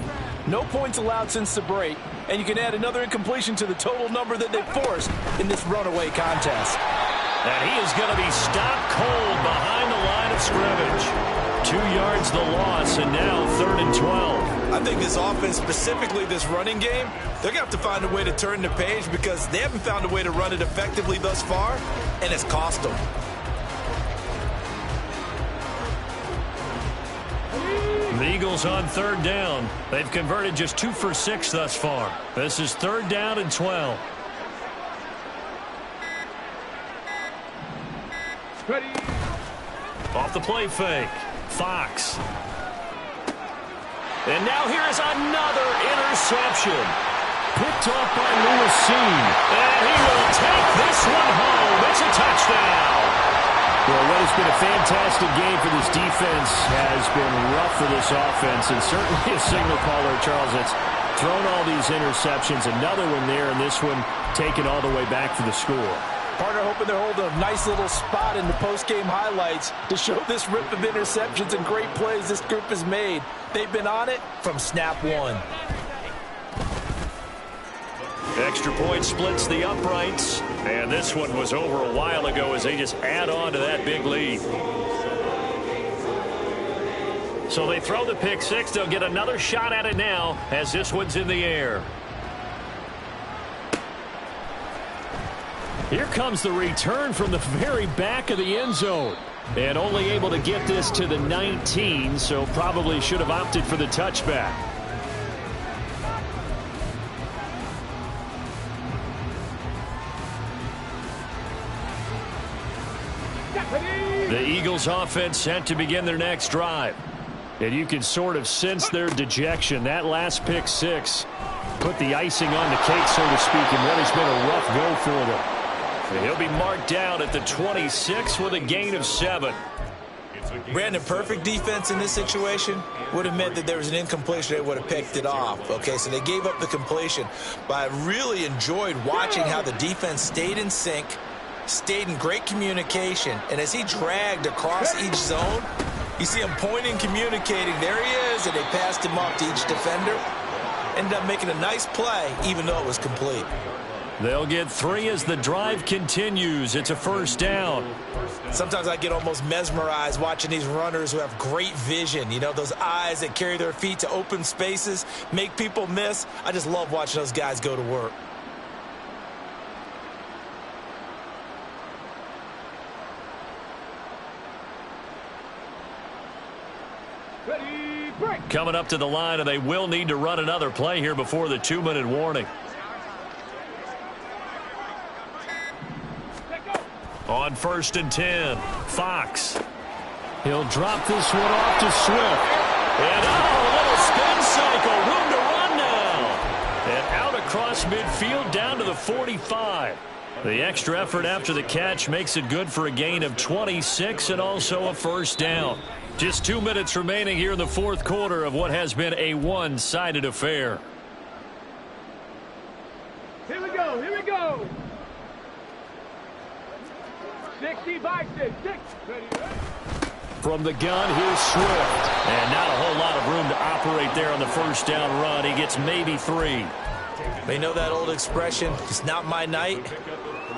No points allowed since the break, and you can add another incompletion to the total number that they've forced in this runaway contest. And he is going to be stopped cold behind the line of scrimmage. 2 yards the loss, and now 3rd and 12. I think this offense, specifically this running game, they're going to have to find a way to turn the page because they haven't found a way to run it effectively thus far, and it's cost them. The Eagles on 3rd down. They've converted just 2 for 6 thus far. This is 3rd down and 12. Ready. Off the play fake. Fox. And now here is another interception. Picked off by Lewis. And he will take this one home. It's a touchdown. Well, what has been a fantastic game for this defense has been rough for this offense, and certainly a signal caller, Charles, that's thrown all these interceptions. Another one there, and this one taken all the way back for the score. Partner hoping they're holding a nice little spot in the post-game highlights to show this rip of interceptions and great plays this group has made. They've been on it from snap one. Extra point splits the uprights. And this one was over a while ago as they just add on to that big lead. So they throw the pick six. They'll get another shot at it now as this one's in the air. Here comes the return from the very back of the end zone. And only able to get this to the 19, so probably should have opted for the touchback. The Eagles offense set to begin their next drive. And you can sort of sense their dejection. That last pick six put the icing on the cake, so to speak, in what has been a rough go for them. And he'll be marked down at the 26 with a gain of 7. Brandon, perfect defense in this situation would have meant that there was an incompletion. They would have picked it off. Okay, so they gave up the completion. But I really enjoyed watching how the defense stayed in sync, stayed in great communication. And as he dragged across each zone, you see him pointing, communicating. There he is, and they passed him off to each defender. Ended up making a nice play, even though it was complete. They'll get 3 as the drive continues. It's a first down. Sometimes I get almost mesmerized watching these runners who have great vision. You know, those eyes that carry their feet to open spaces, make people miss. I just love watching those guys go to work. Ready, break. Coming up to the line, and they will need to run another play here before the 2-minute warning. On 1st and 10, Fox. He'll drop this one off to Swift. And a little spin cycle, room to run now. And out across midfield down to the 45. The extra effort after the catch makes it good for a gain of 26 and also a first down. Just 2 minutes remaining here in the fourth quarter of what has been a one-sided affair. Here we go, here we go. 60 by 6. Ready, ready. From the gun, here's Swift. And not a whole lot of room to operate there on the first down run. He gets maybe 3. They know that old expression, it's not my night.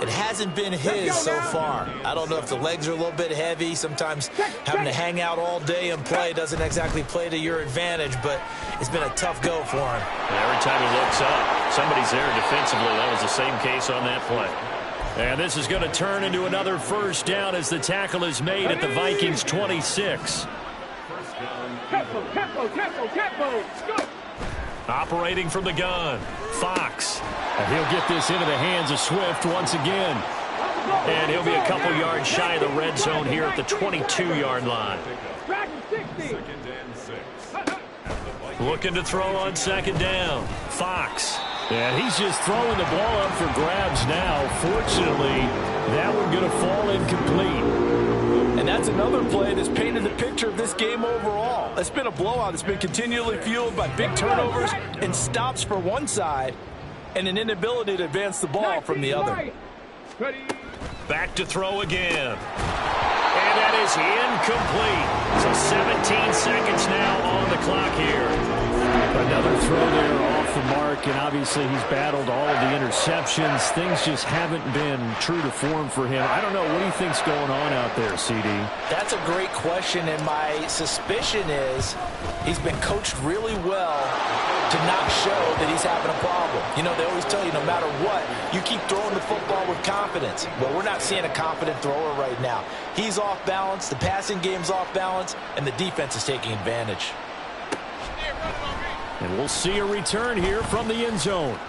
It hasn't been his so far. I don't know if the legs are a little bit heavy. Sometimes having to hang out all day and play doesn't exactly play to your advantage, but it's been a tough go for him. And every time he looks up, somebody's there defensively. That was the same case on that play. And this is going to turn into another first down as the tackle is made at the Vikings 26. Tempo, tempo, tempo, tempo. Go. Operating from the gun, Fox. And he'll get this into the hands of Swift once again. And he'll be a couple yards shy of the red zone here at the 22-yard line. Second and 6. Looking to throw on second down. Fox. And he's just throwing the ball up for grabs now. Fortunately, that one going to fall incomplete. And that's another play that's painted the picture of this game overall. It's been a blowout. It's been continually fueled by big turnovers and stops for one side and an inability to advance the ball from the other. Ready. Back to throw again. And that is incomplete. So 17 seconds now on the clock here. Another throw there off the mark, and obviously he's battled all of the interceptions. Things just haven't been true to form for him. I don't know. What do you think's going on out there, CD? That's a great question, and my suspicion is he's been coached really well to not show that he's having a problem. You know, they always tell you no matter what, you keep throwing the football with confidence. Well, we're not seeing a confident thrower right now. He's off balance, the passing game's off balance, and the defense is taking advantage. And we'll see a return here from the end zone.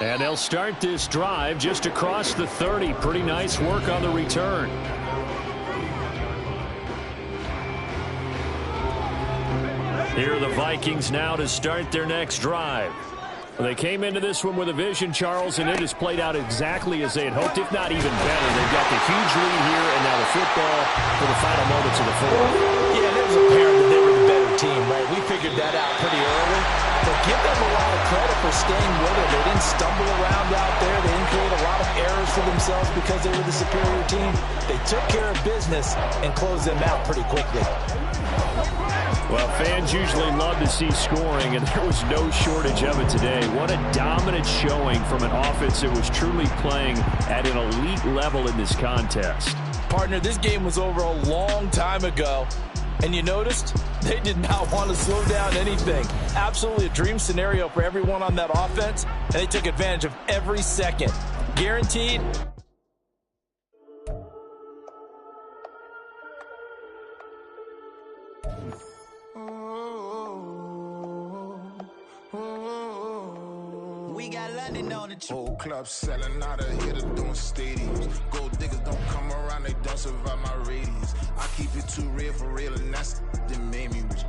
And they'll start this drive just across the 30. Pretty nice work on the return. Here are the Vikings now to start their next drive. They came into this one with a vision, Charles, and it has played out exactly as they had hoped, if not even better. They've got the huge lead here, and now the football for the final moments of the fourth. Yeah, it was apparent that they were the better team, right? We figured that out pretty early. But give them a lot of credit for staying with it. They didn't stumble around out there. They didn't create a lot of errors for themselves because they were the superior team. They took care of business and closed them out pretty quickly. Well, fans usually love to see scoring, and there was no shortage of it today. What a dominant showing from an offense that was truly playing at an elite level in this contest. Partner, this game was over a long time ago, and you noticed they did not want to slow down anything. Absolutely a dream scenario for everyone on that offense, and they took advantage of every second. Guaranteed. We got London on the whole club selling out of here to doing stadiums. Gold diggers don't come around, they don't survive my radius. I keep it too real for real, and that's that made me rich.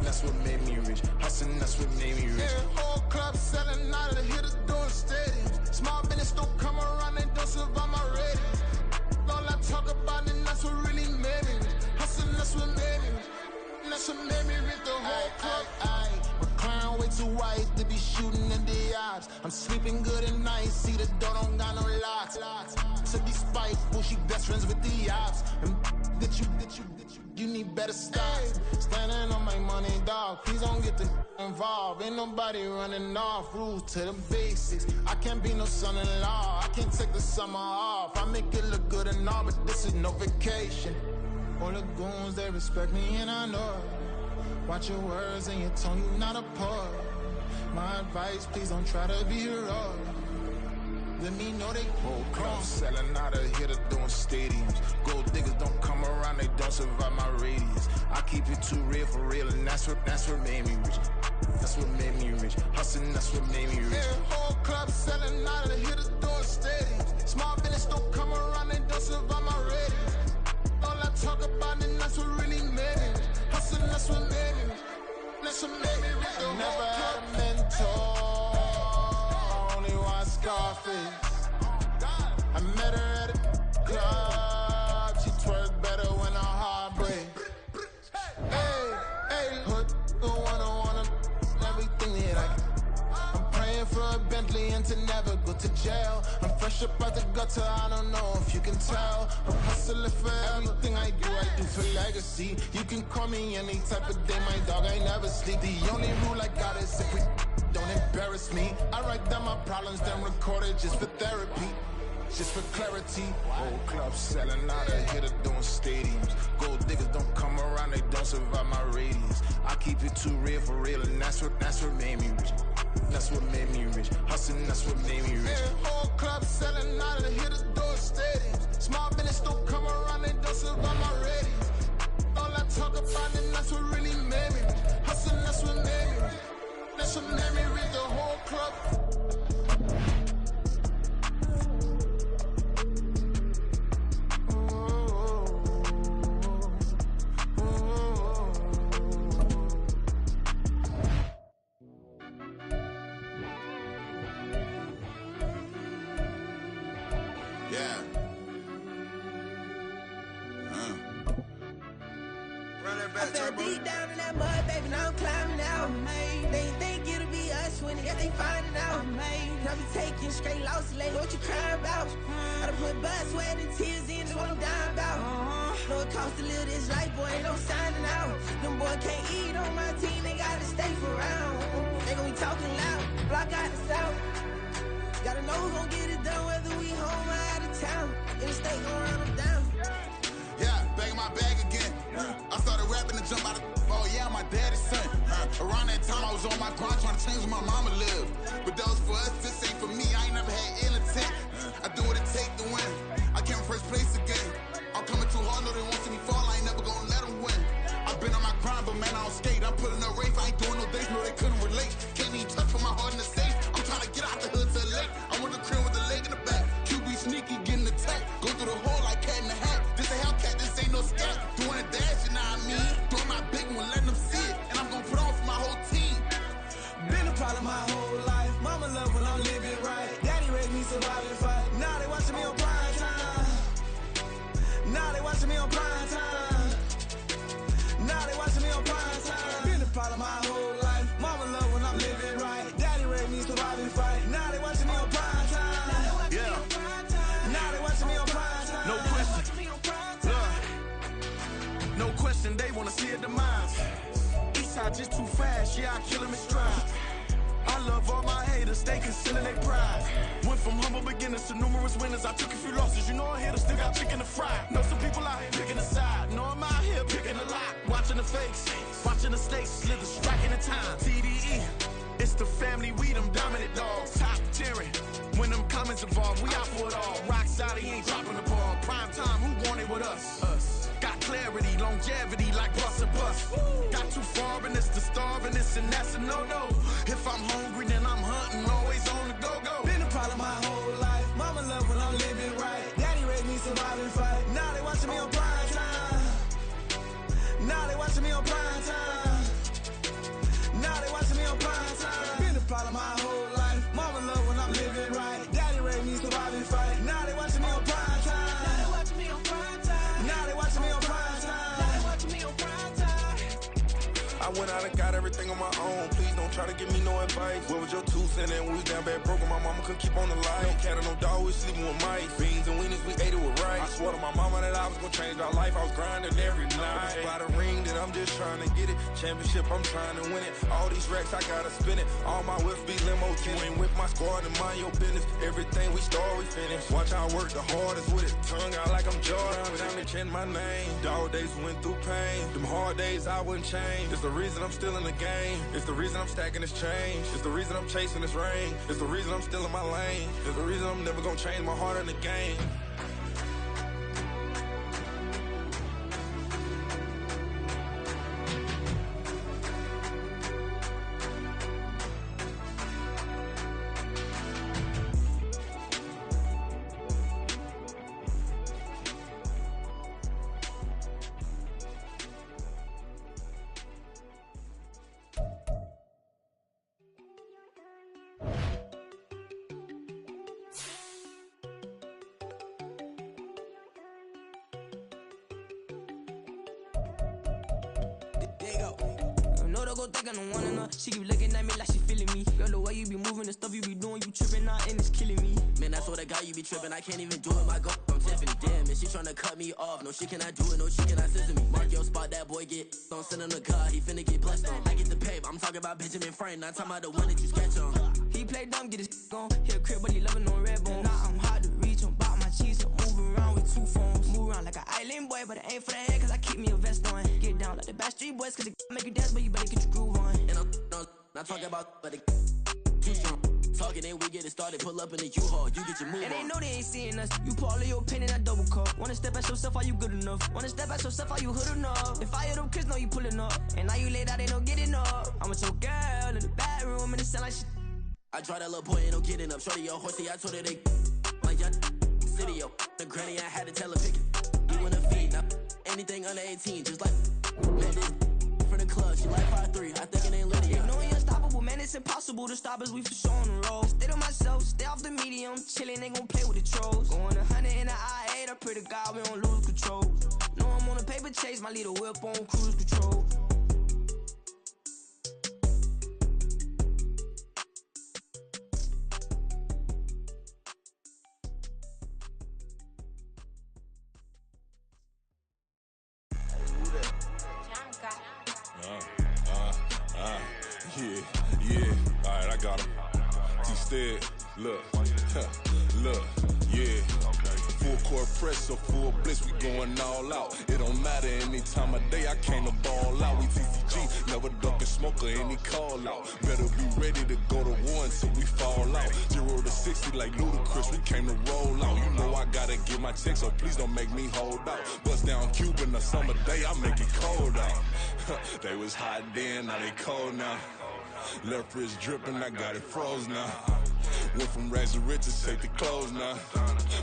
That's what made me rich. Hustling, that's what made me rich. Yeah, whole club selling out of here to doing stadiums. Small business don't come around, they don't survive my radius. All I talk about, and that's what really made me rich. Hustling, that's what made me rich. That's what made me rich. The whole club. Clown way too white to be shooting in the eyes. I'm sleeping good at night, see the door don't got no locks. To be spiteful, she best friends with the ops. And you need better stop. Standing on my money, dog. Please don't get involved. Ain't nobody running off. Rules to the basics. I can't be no son-in-law. I can't take the summer off. I make it look good and all, but this is no vacation. All the goons, they respect me and I know it. Watch your words and your tone, you not a poet. My advice, please don't try to be heroic. Let me know they whole club selling out of here to doing stadiums. Gold diggers don't come around, they don't survive my radius. I keep it too real for real, and that's what made me rich. That's what made me rich. Hustling, that's what made me rich. Yeah, whole club selling out of here to doing stadiums. Small business don't come around, they don't survive my radius. All I talk about, and that's what really made me rich. Hustling, that's what made me rich. That's what made me rich. I never had a mentor. I only watch Scarface. I met her at a club. She twerk better when her heart breaks. Hey, hood, wanna everything that I can. I'm praying for a Bentley and to never go to jail. I'm fresh up out the gutter, I don't know if you can tell. I'm hustling for everything I do for legacy. You can call me any type of day, my dog, I never sleep. The only rule I got is if we don't embarrass me. I write down my problems, then record it just for therapy. Just for clarity. Whole club selling out of here to doing stadiums. Gold diggers don't come around, they don't survive my radius. I keep it too real for real, and that's what made me rich. That's what made me rich. Hustling, that's what made me rich. Yeah, whole club selling out of here to doing stadiums. Small business don't come around, they don't survive my radius. All I talk about, and that's what really made me rich. Hustling, that's what made me rich. That's what made me rich. The whole club. Yeah. Run that back, I fell Turbo. deep down in that mud, baby, now I'm climbing out. They think it'll be us when they finding out. I be taking straight losses lately, what you crying about? I done put blood, sweat, and tears in, that's what I'm dying about. Know it costs to live this life, boy, ain't no signing out. Them boy can't eat on my team, they gotta stay for round. They gon' be talking loud, block out the south. Gotta know who gon' get it done, whether we home or out of town. In the state, gon' run them down. Yeah, back in my bag again. I started rapping to jump out of oh yeah, I'm my daddy's son. Around that time I was on my grind trying to change where my mama lived. But that was for us, this ain't for me. I ain't never had ill intent. I do what it take to win. I came in first place again. I'm coming too hard, no they won't see me fall. I ain't never gonna let them win. I've been on my grind, but man I don't skate. I'm putting up race, I ain't doing no dates, no they couldn't relate. Can't even touch with my heart in the safe. I'm trying to get out the hood to the lake. I'm with the crib with the leg in the back. QB sneaky, getting attacked. Go through the hole like cat in the hat. This a Hellcat, this ain't no scat. Doing a dash, you know what I mean? Doing my big one, letting them see it. And I'm gonna put on for my whole team. Been a problem my whole life. Mama love when I'm living right. Daddy raised me survive and fight. Now they watching me on prime time. Now they watching me on prime time. Now they watching me on prime time. Been a problem my whole life. Mama love when I'm living right. Daddy raised me survive and fight. Now they watching me on prime time. Yeah. Now they watching me on prime time. No question. No question, they wanna see a demise. Eastside just too fast, yeah, I kill him in stride. I love all my haters, they concealing their pride. Went from humble beginners to numerous winners. I took a few losses, you know I hit, still got chicken to fry. Know some people out here picking a side. Know I'm out here picking a lot. Watching the fakes, watching the stakes, slither, striking the time. TDE, it's the family, we them dominant dogs. Top tiering, when them comments involved, we out for it all. Rock side, he ain't dropping the ball. Prime time, who want it with us? Us. Got clarity, longevity, like bus and bus. Got too far and it's the starving, this and that's a no-no. If I'm hungry, then I'm hunting, always on the go-go. Been a problem my whole life. Mama love when I'm living right. Daddy raised me survive and fight. Now they watching me on prime time. Now they watching me on prime time. Now they watching me on prime time. Been a problem my whole life. Mama love when I'm living right. Daddy raised me survive and fight. Now they watching me on prime time. Now they watching me on prime time. Now they watching me on prime time. Now they watching me on prime time. I went out and got everything on my own. Please don't try to give me no advice. What was your 2 cents and we was down bad broke and my mama couldn't keep on the light. No cat or no dog, we sleeping with mice. Beans and weenies, we ate it with rice. I swore to my mama that I was gonna change our life. I was grinding every night. By the ring that I'm just trying to get it. Championship, I'm trying to win it. All these racks, I gotta spin it. All my whips be limo tinted. Ain't with my squad and mind your business. Everything we start, we finish. Watch I work the hardest with it. Tongue out like I'm Jordan. Time to change my name. Dog days went through pain. Them hard days I wouldn't change. It's the reason I'm still in the game. It's the reason I'm stacking this change. It's the reason I'm chasing this rain. It's the reason I'm still in my lane. It's the reason I'm never gonna change my heart in the game. Think I don't want enough. She keep looking at me like she feeling me. Girl, the way you be moving, the stuff you be doing, you tripping out and it's killing me. Man, that's what I got, you be tripping. I can't even do it, my go from Tiffany. Damn, and she tryna cut me off. No, she cannot do it, no, she cannot scissor me. Mark your spot, that boy get don't send him to God, he finna get blessed on. I get the pay, I'm talking about Benjamin Franklin, not talking about the one that you sketch on. He play dumb, get his on. He a crib, but he loving on red bone. Now I'm hard to reach, I'm bout my cheese, I'm moving around with 2 phones. Move around like an island boy, but it ain't for the head, cause I keep me a vest on. Get down like the Backstreet Boys, cause it make you dance, but you better get your groove on. And I'm not talking about, but it too strong. Talking and we get it started, pull up in the U-Haul, you get your move and on. they know they ain't seeing us. You put all of your pain in that double cup. Wanna step at yourself, are you good enough? Wanna step at yourself, are you hood enough? If I hear them kids know you pulling up, and now you laid out, they don't get enough. I'm with your girl in the bedroom, and it sound like shit. I try that little boy, ain't no getting up. Shorty your horsey, I told her they my young city, yo. The granny, I had to tell her pick it. You in the feed, now anything under 18, just like man, this from the club, she like 5'3", I think it ain't Lydia. You know you unstoppable. humble, man, it's impossible to stop us, we for sure on the road. Stay to myself, stay off the medium, chillin', they gon' play with the trolls. Going 100 in the I-8, I pray to God we don't lose control. Know I'm on a paper chase, my little whip on cruise control. Yeah, alright, I got him. T-Stead, look, look, yeah. Full court press or full blitz, we going all out. It don't matter any time of day, I came to ball out. We TCG, never duck a smoker, any call out. Better be ready to go to war until we fall out. 0 to 60 like Ludacris, we came to roll out. You know I gotta get my check, so please don't make me hold out. Bust down Cuban a summer day, I make it cold out. They was hot then, now they cold now. Left wrist dripping, I got it froze now. Went from rags to riches, take the clothes now.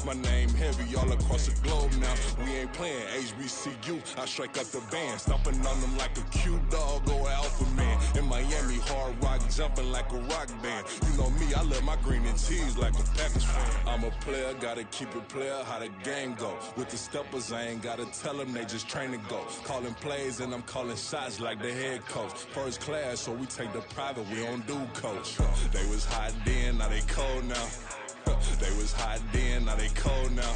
My name heavy all across the globe now. We ain't playing HBCU, I strike up the band. Stomping on them like a cute dog or alpha man. In Miami, hard rock jumping like a rock band. You know me, I love my green and cheese like a Packers fan. I'm a player, gotta keep it player, how the game go. With the steppers, I ain't gotta tell them, they just train to go. Calling plays and I'm calling shots like the head coach. First class, so we take the private, we don't do coach. They was hot then, now they cold now. They was hot then, now they cold now.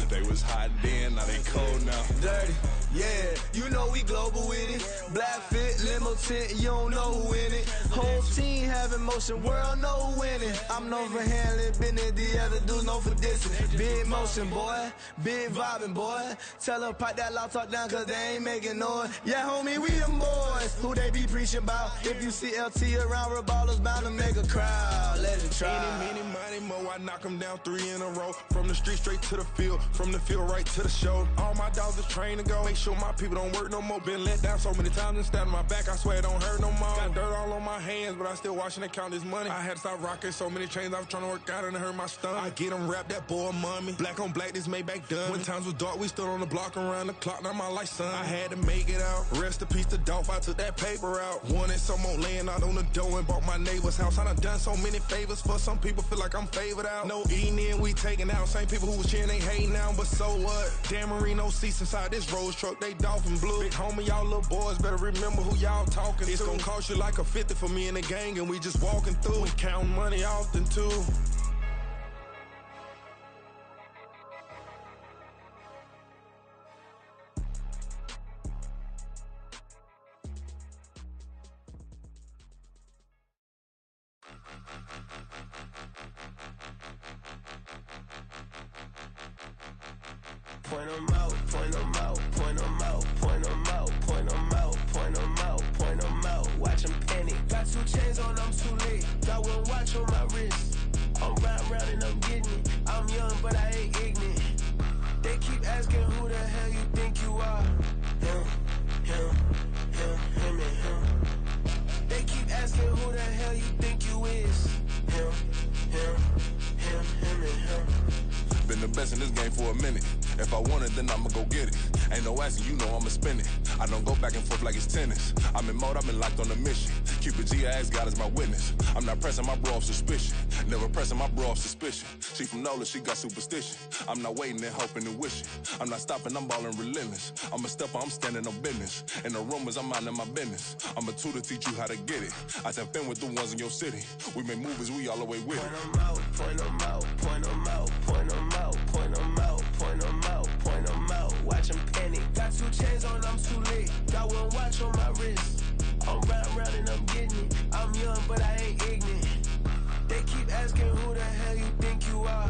They was hot then, now they cold now. Dirty, yeah, you know we global with it. Black fit, limo tint, you don't know who in it. Whole team having motion, world know who winning. I'm known for handling business, the other dudes known for dissing. Big motion, boy, big vibing, boy. Tell her pipe that loud talk down, cause they ain't making noise. Yeah, homie, we them boys, who they be preaching about. If you see LT around, Reballo's bound to make a crowd. Let it try. Any, money, mo, I knock them down 3 in a row. From the street straight to the field, from the field right to the show. All my dogs are trained to go. Make sure my people don't work no more. Been let down so many times and stabbed my back, I swear it don't hurt no more. Got dirt all on my hands, but I still watching and count this money. I had to stop rocking so many chains, I was trying to work out and it hurt my stomach. I get them rap, that boy mommy. Black on black, this Maybach done. When times was dark, we stood on the block around the clock, now my life son. I had to make it out. Rest in peace to Dolph, I took that paper out. Wanted some more laying out on the dough and bought my neighbor's house. I done so many favors for some people, feel like I'm favored out. No eating in, we taking out. Same people who was cheering, they hating now, but so what? Dan Marino seats inside this Rolls truck, they dolphin blue. Big homie, y'all little boys better remember who y'all talking to. It's gonna cost you like a 50 for me and the gang, and we just walking through. We counting money often too. Point them out, point them out, point them out, point them out, point them out, point them out, point them out. Watch them panic. Got 2 chains on, I'm too late. Got 1 watch on my wrist. I'm round and I'm getting it. I'm young, but I ain't ignorant. They keep asking who the hell you think you are. Him, and him. They keep asking who the hell you think you is. Him, and him. Been the best in this game for a minute. If I want it, then I'ma go get it. Ain't no asking, you know I'ma spend it. I don't go back and forth like it's tennis. I'm in mode, I've been locked on a mission. Cupid G, I ask God as my witness. I'm not pressing my bro off suspicion. Never pressing my bro off suspicion. She from Nola, she got superstition. I'm not waiting and hoping and wishing. I'm not stopping, I'm balling relentless. I'm a stepper, I'm standing on business. In the rumors, I'm minding my business. I'm a tutor, teach you how to get it. I tap in with the ones in your city. We make movies, we all the way with it. Point them out, point them out, point them out, point them out, point them out, point them out, point them out. Watch them panic. Got 2 chains on, I'm too late. Got 1 watch on my wrist. I'm round and I'm getting it. I'm young, but I ain't ignorant. They keep asking who the hell you think you are.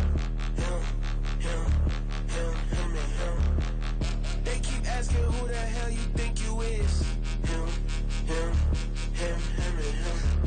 Him, and him. They keep asking who the hell you think you is. Him, and him.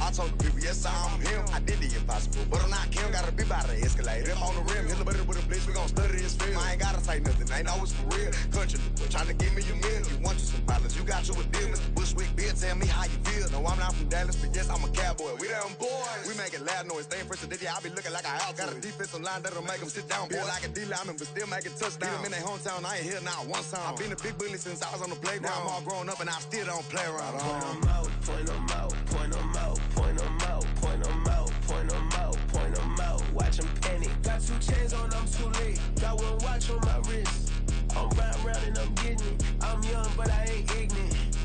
I told the people, yes, I'm him. I did the impossible, but I'm not Kim. Gotta be by the escalator. If on the rim, hit the butter with a blitz, we gon' study this film. I ain't gotta say nothing. ain't always for real. Country, trying to give me a meal. You want you some violence, you got you a deal. Mr. Bushwick, Bill, tell me how you feel. No, I'm not from Dallas, but yes, I'm a cowboy. We them boys. We making loud noise. Staying first today, I be looking like a house. Got a defensive line that'll make them sit down. Feel like a D-lineman, but still making touchdowns. Beat them in their hometown, I ain't here now one time. I've been a big bully since I was on the playground. Now I'm all grown up and I still don't play around. Point them out, point them out, point them out, point them out, point them out, point them out, point them out. Watch them panic. Got 2 chains on, I'm too late. Got 1 watch on my wrist. I'm round and I'm getting it. I'm young, but I ain't ignorant.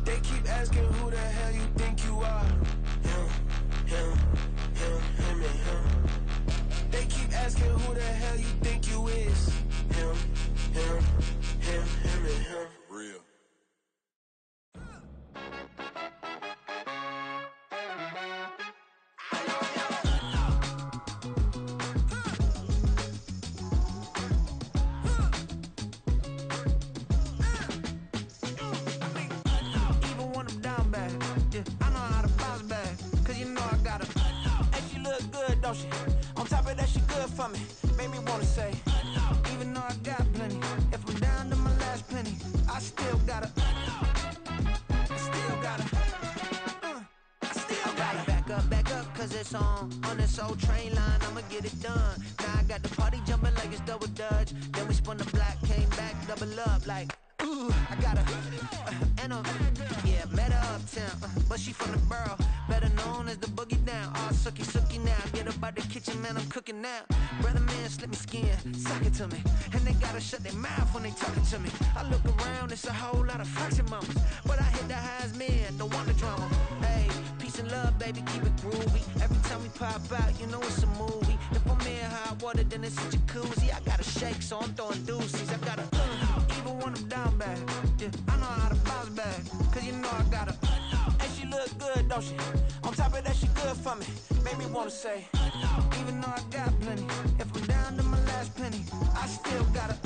They keep asking who the hell you think you are. Him, and him. They keep asking who the hell you think you is. Him, and him. Real. Don't she? On top of that, she good for me. Made me wanna say, even though I got plenty, if I'm down to my last penny, I still gotta, back up, cause it's on this old train line, I'ma get it done. Now I got the party jumping like it's double dutch. Then we spun the block, came back, double up like, ooh, I got her, and yeah, met her uptown, but she from the borough, better known as the boogie down. All sookie now, get up out the kitchen, man, I'm cooking now. Brother man, slip me skin, suck it to me, and they gotta shut their mouth when they talking to me. I look around, it's a whole lot of fraction mamas, but I hit the highs, man, don't want the drama. Hey, peace and love, baby, keep it groovy. Every time we pop out, you know it's a movie. If I'm in hot water, then it's a jacuzzi. I gotta shake, so I'm throwing deuces. I gotta, even when I'm down bad, yeah, I know how to bounce back, cause you know I gotta, and she look good, don't she? On top of that, she good for me. Made me wanna say, even though I got plenty, if I'm down to my last penny, I still gotta,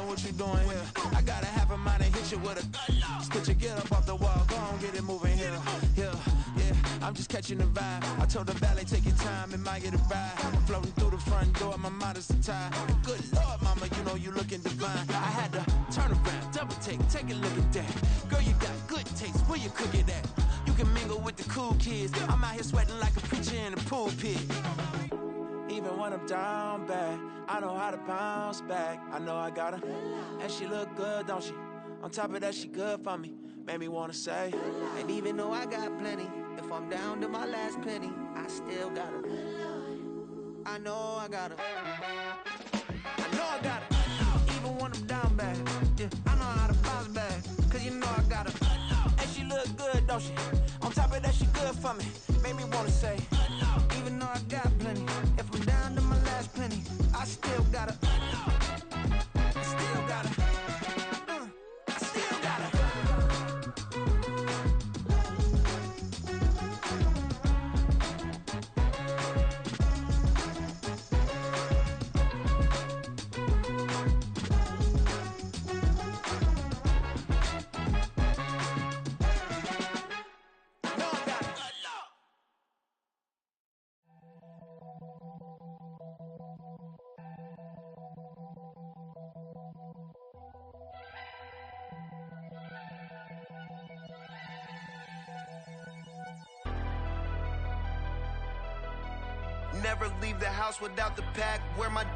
what you doing here? I got a half a mind to hit you with a stitch you, get up off the wall, go on, get it moving here. Yeah, I'm just catching the vibe. I told the valet, take your time, it might get a ride. Floating through the front door, my mind is tied. Good Lord, mama, you know you looking divine. I had to turn around, double take a look at that. Girl, you got good taste, where you cook it at? You can mingle with the cool kids. I'm out here sweating like a preacher in a pool pit. Even when I'm down bad, I know how to bounce back. I know I got her, and she look good, don't she? On top of that, she good for me. Made me wanna say, and even though I got plenty, if I'm down to my last penny, I still got her. I know I got her. I know I got her. Even when I'm down bad, yeah, I know how to bounce back, cause you know I got her. And she look good, don't she? On top of that, she good for me. Made me wanna say, even though I got plenty, if I'm down to my last penny, I still gotta, still gotta, still gotta. Never leave the house without the pack. Where my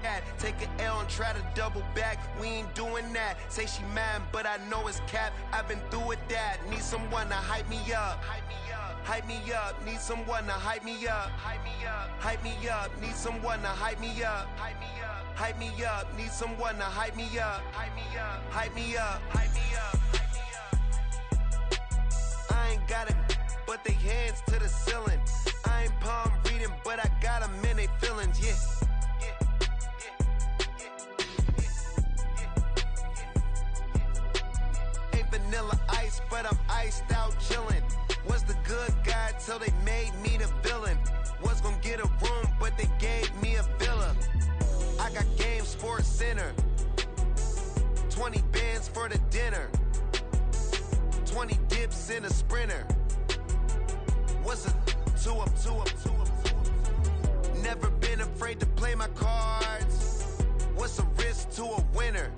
at? Take an L and try to double back. We ain't doing that. Say she mad, but I know it's cap. I've been through with that. Need someone to hype me up. Hype me up. Need someone to hype me up. Hype me up. Need someone to hype me up. Hype me up. Need someone to hype me up. Hype me up. Hype me up. I ain't got it, but they hands to the ceiling. I ain't palm reading, but I got them in they feelings, yeah. Ain't vanilla ice, but I'm iced out chillin'. Was the good guy till they made me the villain. Was gonna get a room, but they gave me a villa. I got game, for the dinner. 20 dips in a sprinter. What's a 2 up? Never been afraid to play my cards. What's a risk to a winner?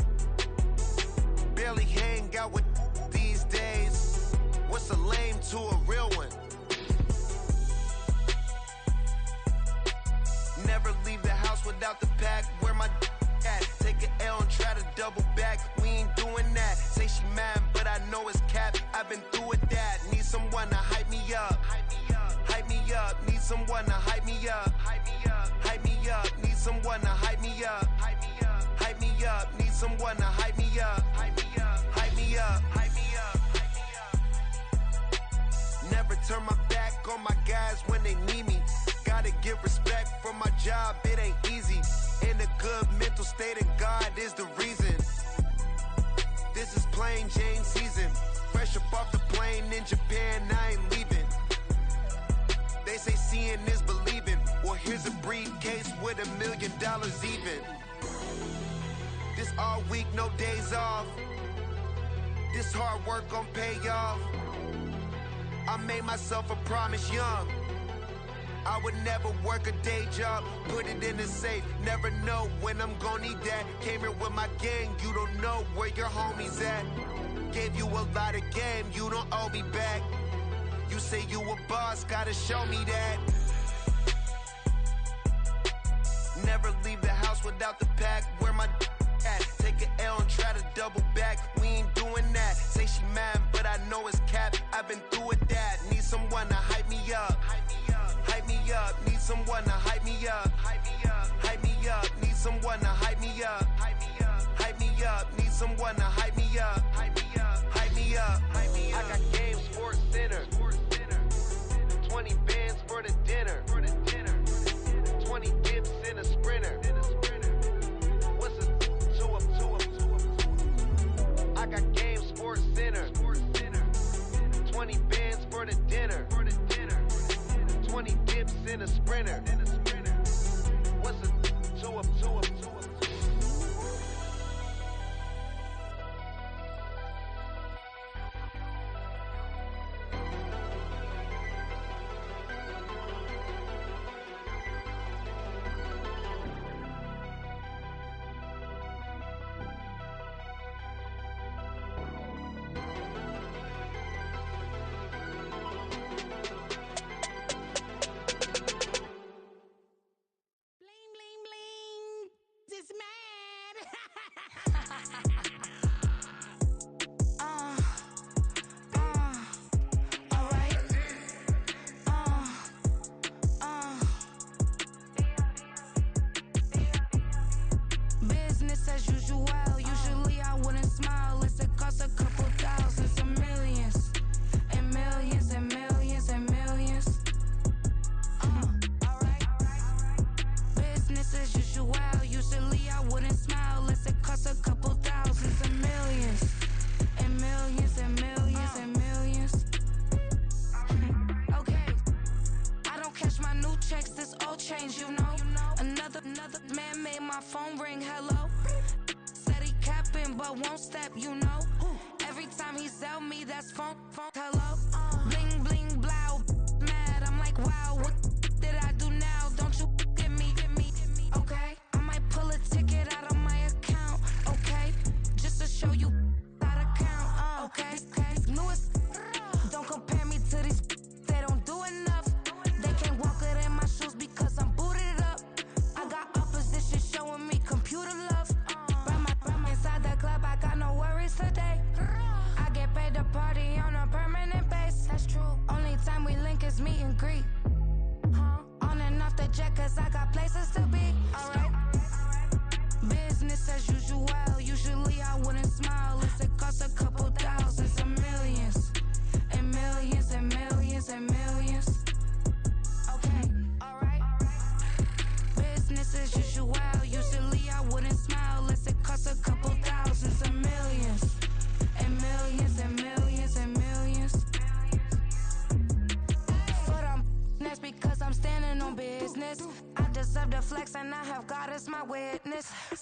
Barely hang out with these days. What's a lame to a real one? Never leave the house without the pack. Where my at? Take an L and try to double back. We ain't doing that. Say she mad, but I know it's cap. I've been through with that. Need someone to hype me up. Hype me up. Need someone to hype me up. Hype me up. Need someone to hype me up. Hype me up. Need someone to hype me up. Hype me up. Never turn my back on my guys when they need me. Gotta give respect for my job, it ain't easy. In a good mental state, and God is the reason. This is plain Jane season. Fresh up off the plane in Japan, I ain't leaving. They say seeing is believing. Well, here's a briefcase with $1 million even. This all week, no days off. This hard work gon' pay off. I made myself a promise young. I would never work a day job, put it in the safe. Never know when I'm gon' need that. Came here with my gang, you don't know where your homies at. Gave you a lot of game, you don't owe me back. You say you a boss, gotta show me that. Never leave the house without the pack. Where my at? Take an L and try to double back. We ain't doing that. Say she mad, but I know it's cap. I've been through with that. Need someone to hype me up. Hype me up. Need someone to hype me up. Hype me up. Need someone to hype me up. Hype me up. Need someone to hype me up. Hype me up. I got game, Sports Center. 20 bands for the dinner. 20 dips in a sprinter. What's a 2 up? I got game, Sports Center. 20 bands for the dinner. 20 dips in a sprinter. What's a 2 up?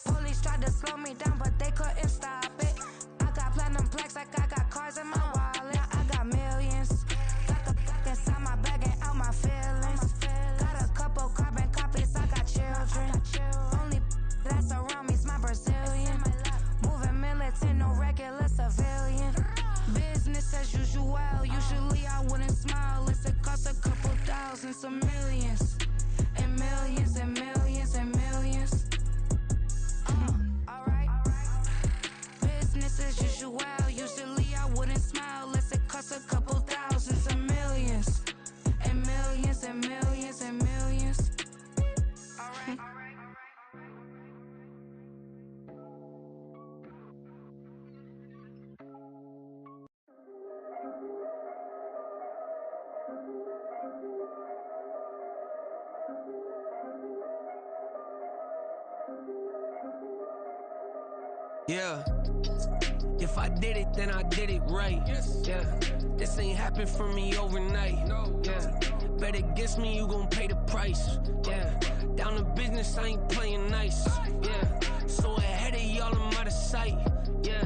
Police tried to slow me down, but they couldn't stop it. I got complex like I got cars in my wallet. Now I got millions. Got the fuck inside my bag and out my feelings. Got a couple carbon copies, I got children. Only that's around me's my Brazilian. Moving militant, no regular civilian. Business as usual, usually I wouldn't smile unless it cost a couple thousand, some millions. And millions and millions and millions. Alright. Business as usual, usually I wouldn't smile unless it cost a couple thousand, some millions. And millions and millions and millions. Alright. Yeah. If I did it, then I did it right. Yeah. This ain't happened for me overnight. Yeah. Bet against me, you gon' pay the price. Yeah. Down to business, I ain't playing nice. Yeah. So ahead of y'all, I'm out of sight. Yeah.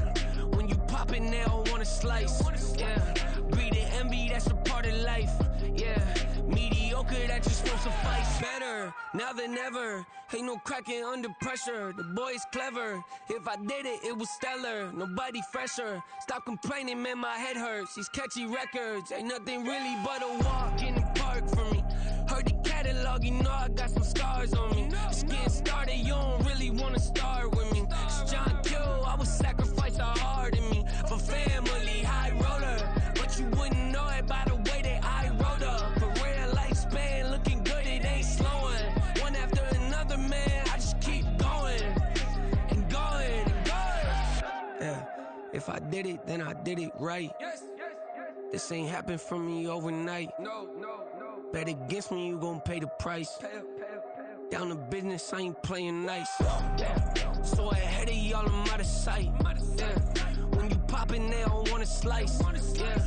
When you pop it, they all wanna slice. Yeah. Greed and envy, that's a part of life. Yeah. Mediocre, that just won't suffice. Better now than ever. Ain't no cracking under pressure. The boy's clever. If I did it, it was stellar. Nobody fresher. Stop complaining, man, my head hurts. These catchy records ain't nothing really but a walk in the park for me. Heard the catalog, you know I got some scars on me. Just getting started, you don't really wanna start with me. It's John Kill, I would sacrifice a heart in me for family, high roller. But you wouldn't know it by the way that I wrote up. Career lifespan looking good, it ain't slowing. One after another, man, I just keep going and going and going. Yeah, if I did it, then I did it right. This ain't happened for me overnight. Bet against me, you gon' pay the price. Down to business, I ain't playing nice. Yeah. So ahead of y'all, I'm out of sight. Yeah. When you poppin', they don't wanna slice. Yeah.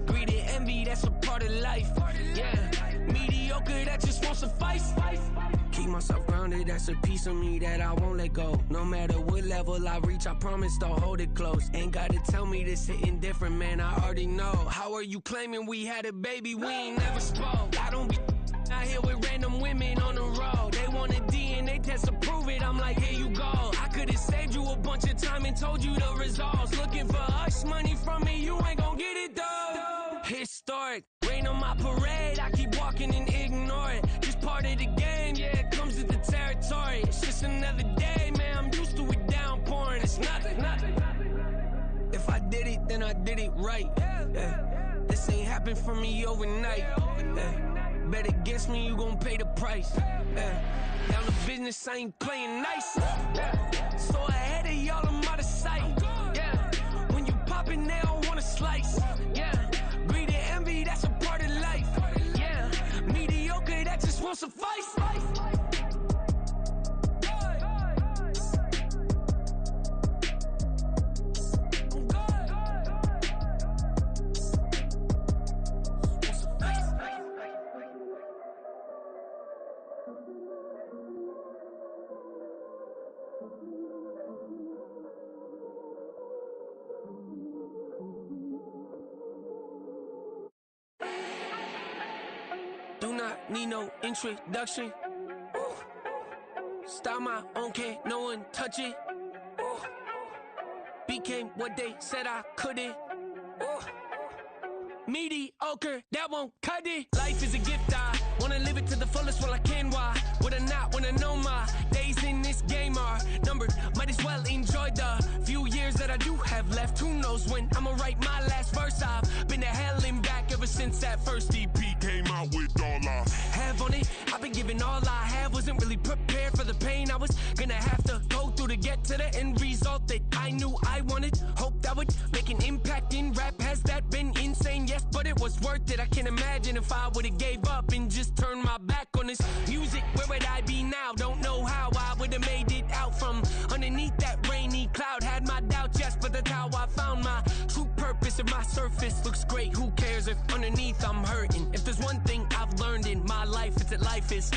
Greed and envy, that's a part of life. Yeah. Mediocre, that just won't suffice. Keep myself grounded, that's a piece of me that I won't let go. No matter what level I reach, I promise to hold it close. Ain't gotta tell me this hitting different, man, I already know. How are you claiming we had a baby, we ain't never spoke? I don't be out here with random women on the road. They want a DNA test to prove it, I'm like, here you go. I could've saved you a bunch of time and told you the results. Looking for hush money from me, you ain't gon' get it though. Historic, rain on my parade, I keep walking and ignore it. Just part of the game, yeah, it comes with the territory. It's just another day, man, I'm used to it downpouring. It's nothing. If I did it, then I did it right. Yeah. This ain't happened for me overnight. Yeah. Bet against me, you gon' pay the price. Yeah. Down to business, I ain't playing nice. Yeah. So ahead of y'all, I'm out of sight. Yeah. When you poppin', they don't wanna slice. Yeah. Greed and envy, that's a part of life. Yeah. Mediocre, that just won't suffice. Do not need no introduction. Ooh. Start my own, can't no one touch it. Ooh. Became what they said I couldn't. Ooh. Mediocre, that won't cut it. Life is a gift, I wanna live it to the fullest while I can. Why would I not wanna know my days in this game are numbered? Might as well enjoy the few years that I do have left. Who knows when I'ma write my last verse? I've been to hell and back ever since that first EP came out with all I have on it. I've been giving all I have, wasn't really prepared for the pain I was gonna have to go through to get to the end result that I knew I wanted. Hoped I would make an impact in rap. Has that been insane? Yes, but it was worth it. I can't imagine if I would've gave up and just turned my back on this music. Where would I be now? Don't know how I would've made it out from underneath that rainy cloud. Had my doubts, yes, but that's how I found my true purpose. If my surface looks great, who cares if underneath I'm hurting? If there's one thing I've learned in my life, it's that life is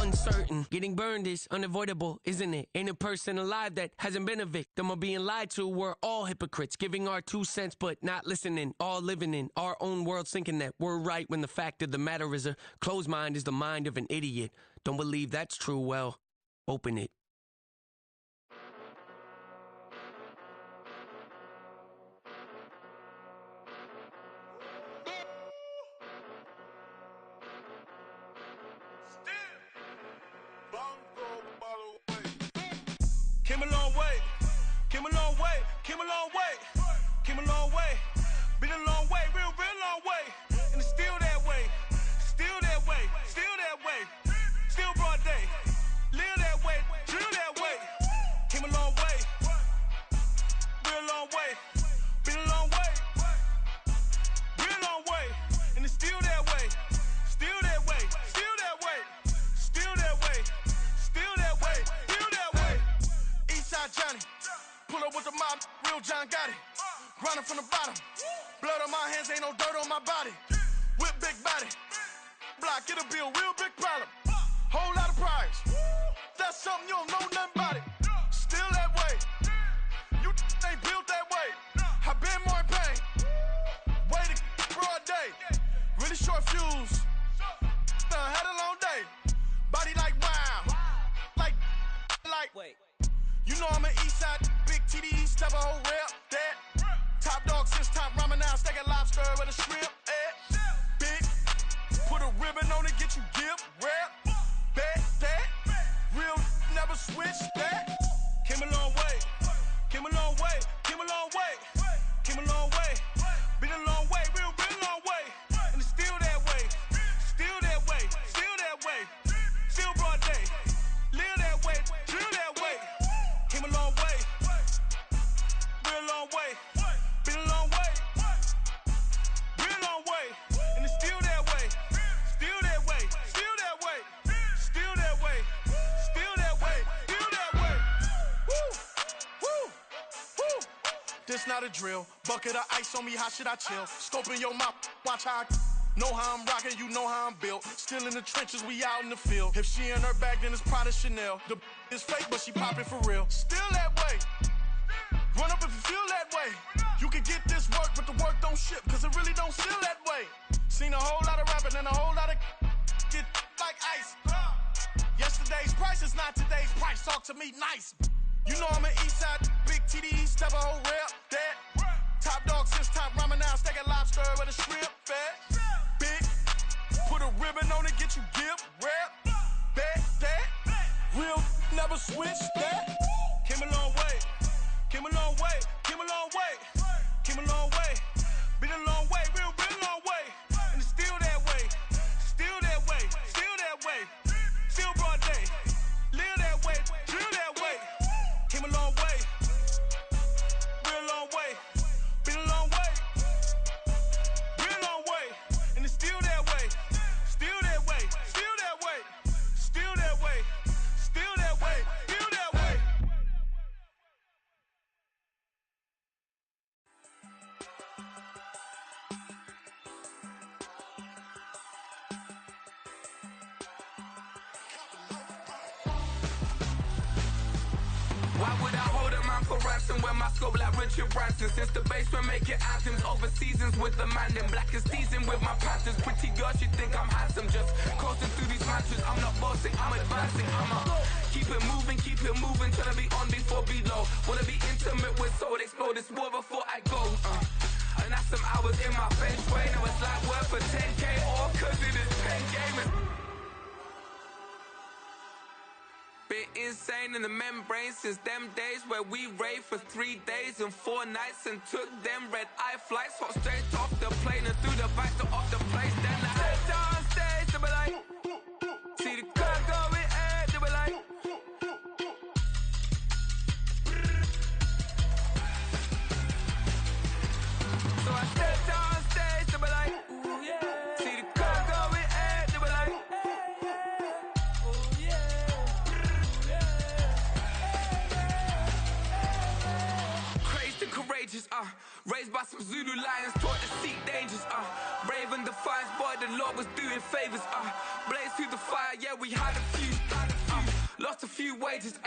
uncertain. certain. Getting burned is unavoidable, isn't it? Ain't a person alive that hasn't been a victim of being lied to. We're all hypocrites, giving our 2 cents but not listening. All living in our own world, thinking that we're right when the fact of the matter is a closed mind is the mind of an idiot. Don't believe that's true? Well, open it. Came a long way, came a long way, came a long way, came a long way, been a long way, real long way, and it's still that way, still that way, still that way, still broad day, live that way, drill that way, came a long way, real long way, been a long way, real long way, and it's still that way, still that way, still that way, still that way, still that way, still that way. Eastside Johnny, pull up with the mob, real John Gotti. Grinding from the bottom, blood on my hands, ain't no dirt on my body. Whip big body, block, it'll be a real big problem. Whole lot of prize, that's something you don't know nothing about it. Still that way, you ain't built that way. I been more in pain, way to broad day. Really short fuse, had a long day. Body like wow, like. Wait. You know I'm an Eastside, big TDE, step a whole rep, that. Top dog since top ramen now, stack a lobster with a shrimp, big, put a ribbon on it, get you give, rep, bet, that. Real, never switch, that. Came a long way, came a long way, came a long way, came a long way. Been a long way, real long way, and it's still that way, still that way, still that way, still broad day. Live that way, drill that way. Came a long way, real long way. Been a long way, real long way. And it's still that way, still that way, still that way, still that way, still that way, still that way. Woo, woo, woo. This not a drill. Bucket of ice on me, how should I chill? Scope in your mouth, watch how I know how I'm rocking, you know how I'm built. Still in the trenches, we out in the field. If she in her bag, then it's Prada Chanel. The is fake, but she poppin' for real. Still that way. Run up if you feel that way. You can get this work, but the work don't ship, cause it really don't feel that way. Seen a whole lot of rapping and a whole lot of get like ice. Yesterday's price is not today's price. Talk to me nice. You know I'm an Eastside, big TDE, step a whole rep, that. Top dog since top ramen now, stack a lobster with a shrimp, fat. Big, put a ribbon on it, get you give, rep, bet, that. Real, never switch, that. Came a long way, came a long way, came a long way, came a long way. Been a long way, real long way, and it's still that way, still that way, still that way, still broad day. Live that way, drill that way. Came a long way, real long way. Been a long way, real long way, and it's still that way, still that way, still that way, still that way, still that way, still that way. Why would I hold a man for ransom when my scope like Richard Branson? Since the basement making anthems over seasons with the man, then black is seasoned with my patterns. Pretty girls, you think I'm handsome, just coasting through these matches. I'm not bossing, I'm advancing. I'ma keep it moving, tryna be on before below. Wanna be intimate with soul, explore this war before I go. And that's some hours in my bench way. Now it's like work for 10K, all cause it is pen gaming. Bit insane in the membrane since them days where we raved for 3 days and 4 nights and took them red eye flights, hot straight off the plane and through the back to off the place. Then I head on stage, they be like, see the car going ahead, they be like, so I stepped on stage, they be like, ooh yeah, see the car going ahead, they be like, ooh yeah. Courageous, raised by some Zulu lions, taught to seek dangers, brave and defiant, boy, the Lord was doing favors, blaze through the fire, yeah, we had a few. lost a few wages,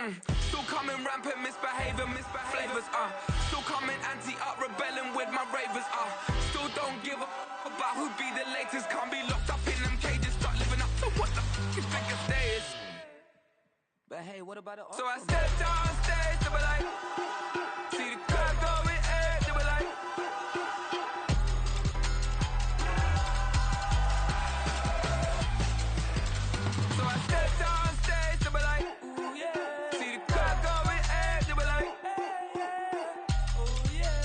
Still coming rampant, misbehavior, flavors, Still coming anti-up, rebelling with my ravers, Still don't give a about who be the latest. Can't be locked up in them cages, start living up to what the you think a day is. But hey, what about it? So I stepped on stage, they were like, see the crowd going air, they were like, so I stepped on stage, they were like, ooh yeah, see the crowd going air, they were like, oh yeah,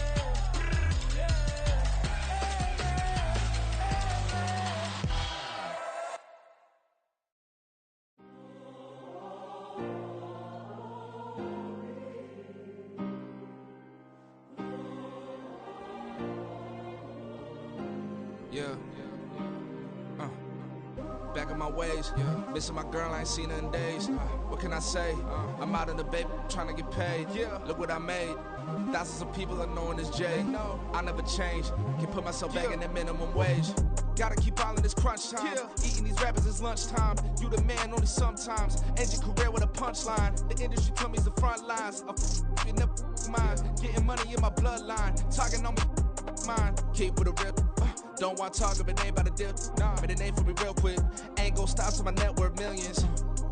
Yeah. Back in my ways, missing my girl, I ain't seen her in days. What can I say? I'm out in the baby, trying to get paid. Look what I made. Thousands of people are knowing this Jay. I never change. Can put myself back in that minimum wage. Gotta keep all in this crunch time. Eating these rappers is lunchtime. You the man only sometimes. End your career with a punchline. The industry told me it's the front lines. You never mind. Getting money in my bloodline. Talking on me, mine. Keep with a real. Don't want to talk if it ain't about a dip. But it ain't for me real quick. Ain't gon' stop till my net worth millions.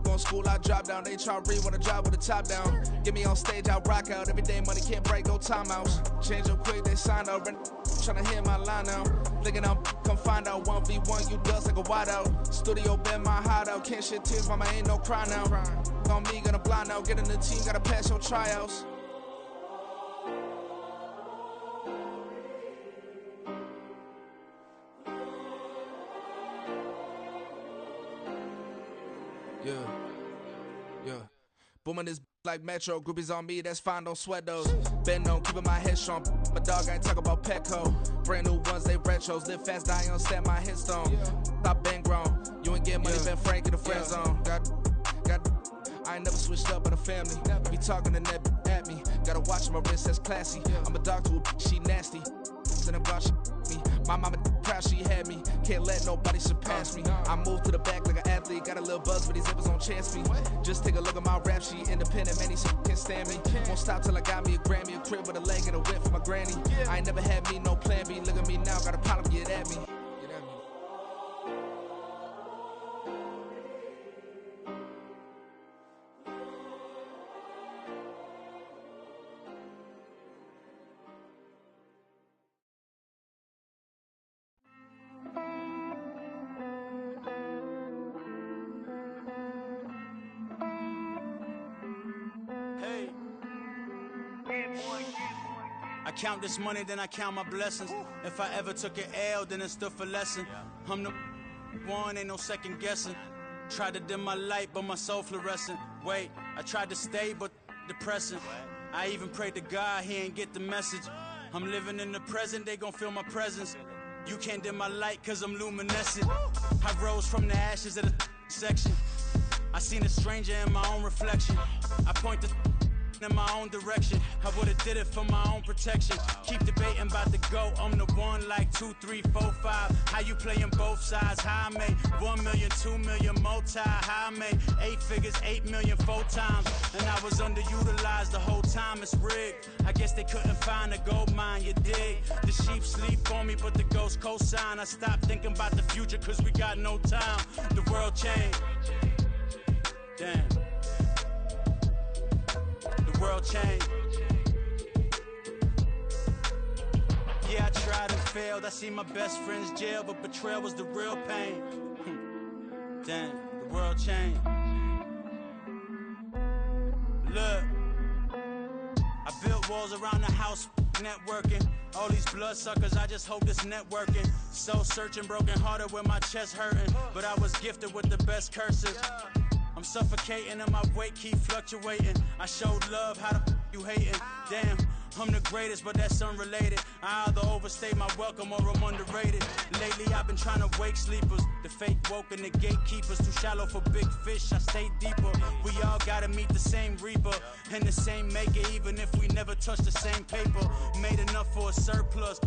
Going school, I drop down. They try to read when I drop with the top down. Get me on stage, I rock out. Every day money can't break, no timeouts. Change up quick, they sign up. Tryna hear my line now. Thinking I'm come find out 1v1, you dust like a wideout. Studio been my hideout. Can't shed tears, mama ain't no cry now. On me, gonna blind out. Get in the team, gotta pass your tryouts. Yeah. Booming this like Metro. Groupies on me, that's fine, don't sweat those. Been on, keeping my head strong. My dog ain't talk about Petco. Brand new ones, they retros. Live fast, die on, stand my headstone. Stop been grown. You ain't get money, been Frank in the friend zone. I ain't never switched up in a family. Be talking to that at me. Gotta watch my wrist, that's classy. I'm a dog to a she nasty. Then I'm about me. My mama proud she had me. Can't let nobody surpass me. I moved to the back like an athlete. Got a little buzz, but these zippers on chance me. Just take a look at my rap sheet. Independent, man, these can't stand me. Won't stop till I got me a Grammy, a crib with a leg and a whip for my granny. I ain't never had me no plan B. Look at me now, got a problem, get at me. I count this money, then I count my blessings. If I ever took an L, then it stood for lesson. I'm the one, ain't no second guessing. Tried to dim my light, but my soul fluorescent. Wait, I tried to stay, but depressing. I even prayed to God, he ain't get the message. I'm living in the present, they gon' feel my presence. You can't dim my light, cause I'm luminescent. I rose from the ashes of the section. I seen a stranger in my own reflection. I point the in my own direction. I would've did it for my own protection. Keep debating about the GOAT. I'm the one like 2, 3, 4, 5. How you playing both sides? How I made 1 million, 2 million, multi. How I made 8 figures, 8 million, 4 times. And I was underutilized the whole time. It's rigged. I guess they couldn't find a gold mine, you dig? The sheep sleep on me, but the ghost co-sign. I stopped thinking about the future, cause we got no time. The world changed. Damn. The world changed. Yeah, I tried and failed. I seen my best friends jail, but betrayal was the real pain. Damn, the world changed. Look, I built walls around the house, networking. All these bloodsuckers, I just hope this networking. Soul searching, broken hearted with my chest hurting. But I was gifted with the best curses. I'm suffocating and my weight keep fluctuating. I showed love, how the you hating? Damn, I'm the greatest, but that's unrelated. I either overstay my welcome or I'm underrated. Lately I've been trying to wake sleepers. The fake woke and the gatekeepers. Too shallow for big fish, I stay deeper. We all gotta meet the same reaper and the same maker, even if we never touch the same paper. Made enough for a surplus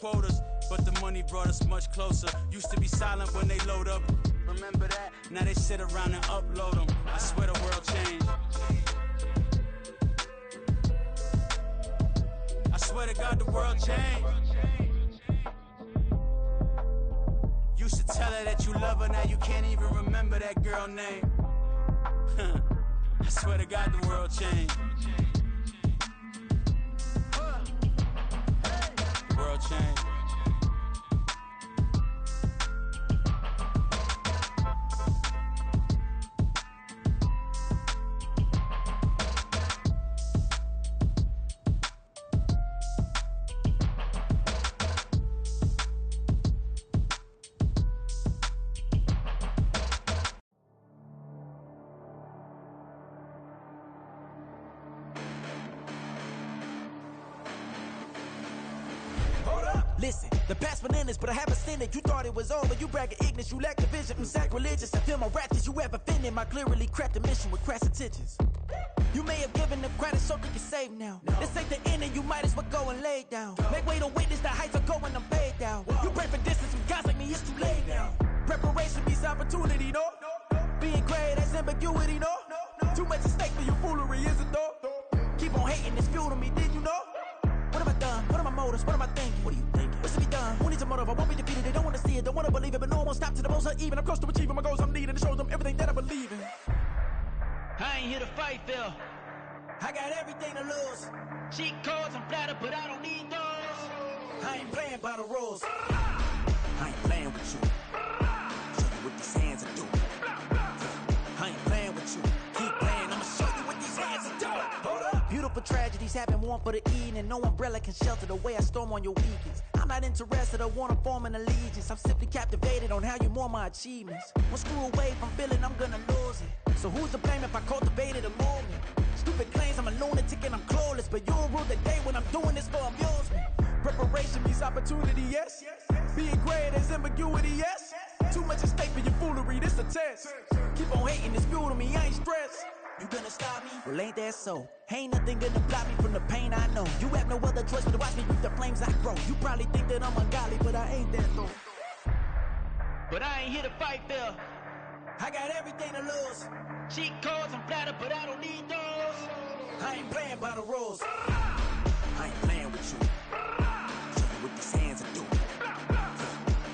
quotas, but the money brought us much closer. Used to be silent when they load up. remember that? Now they sit around and upload them. I swear the world changed. I swear to God the world changed. Used to tell her that you love her, now you can't even remember that girl name. I swear to God the world changed. The world changed. Listen, the past bananas, but I haven't seen it. You thought it was over, you bragging ignorance, you lack the vision. I'm sacrilegious, I feel my ratchets, you have offended my clearly crafted mission with crass intentions. You may have given them credit so they can save now. This ain't the end and you might as well go and lay down. Make way to witness the heights are going, I'm paid down. You pray for distance with guys like me, it's too late now. Preparation means opportunity, no? Being great, that's ambiguity, no? Too much at stake for your foolery, is it though? Keep on hating, it's fuel to me, did you know? What have I done? What are my motives? What am I thinking? What are you thinking? What's to be done? Who needs a motive? I won't be defeated. They don't want to see it, don't want to believe it, but no one won't stop to the most uneven. I'm close to achieving my goals. I'm needing to show them everything that I believe in. I ain't here to fight, Phil. I got everything to lose. Cheat codes, I'm flattered, but I don't need those. I ain't playing by the rules. I ain't playing with you. Show you what these hands are doing. I ain't playing with you. Keep playing, I'ma show you what these hands are doing. Hold up. Beautiful tragedies happen, one for the evening. No umbrella can shelter the way I storm on your weekends. I'm not interested, I wanna form an allegiance. I'm simply captivated on how you more my achievements. One screw away from feeling I'm gonna lose it. So who's to blame if I cultivated a movement? Stupid claims I'm a lunatic and I'm clueless, but you'll rule the day when I'm doing this for amusement. Preparation means opportunity, yes. Being great is ambiguity, yes. Too much at stake for your foolery, this a test. Keep on hating, it's fuel to me, I ain't stressed. You gonna stop me? Well, ain't that so? Ain't nothing gonna block me from the pain I know. You have no other choice but to watch me reap the flames I grow. You probably think that I'm ungodly, but I ain't that though. But I ain't here to fight, Phil. I got everything to lose. Cheat codes, I'm flattered, but I don't need those. I ain't playing by the rules. I ain't playing with you. Show you what these hands are doing.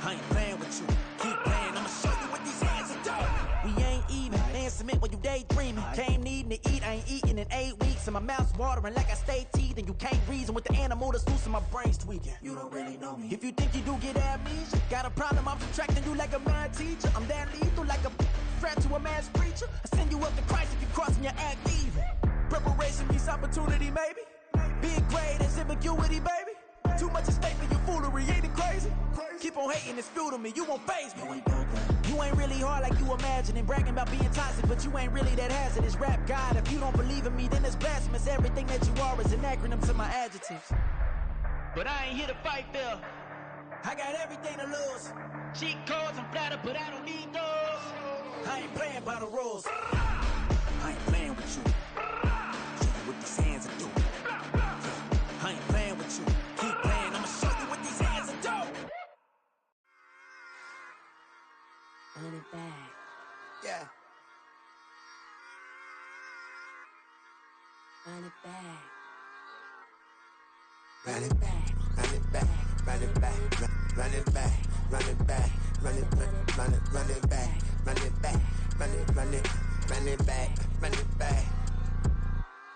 I ain't playing with you. Keep playing, I'ma show you what these hands are doing. We ain't even. Man, submit when you daydreaming. Came needing to eat, I ain't eating in 8 weeks. And my mouth's watering like I stay teeth. And you can't reason with the animal that's loose and my brain's tweaking. You don't really know me. If you think you do get amnesia, got a problem, I'm subtracting you like a mad teacher. I'm that lethal like a threat to a mass preacher. I send you up to Christ if you crossing your act evil. Preparation means opportunity, maybe. Being great is ambiguity, baby. Too much at stake for your foolery, ain't it crazy? Keep on hating, it's fuel to me, you won't faze me. You ain't really hard like you imagine and bragging about being toxic, but you ain't really that hazardous. Rap God, if you don't believe in me, then it's blasphemous. Everything that you are is an acronym to my adjectives. But I ain't here to fight, Phil. I got everything to lose. Cheat codes, I'm flattered, but I don't need those. I ain't playing by the rules. I ain't playing with you. Show you what these hands are doing. I ain't playing with you. Keep playing, I'ma show you what these hands are doing. Run it back. Yeah. Run it back. Run it back, run it back, run it back, run it back, run it back, run it back, run it back, run it back, run it back, run it back,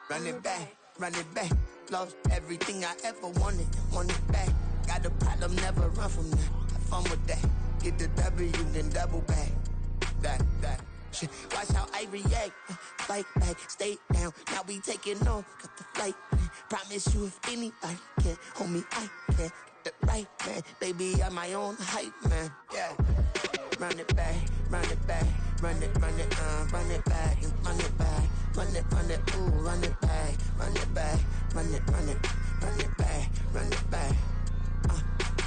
run it back, run it back. Lost everything I ever wanted, want it back. Got a problem, never run from that. Have fun with that. Get the W, then double back. That shit. Watch how I react. Fight back, stay down. Now we taking off, got the flight. Promise you if anybody can, homie, I can. Get the right man, baby, I'm my own hype man. Yeah. Run it back, run it back, run it back, run it back, run it back, ooh, run it back, run it back, run it back, run it back.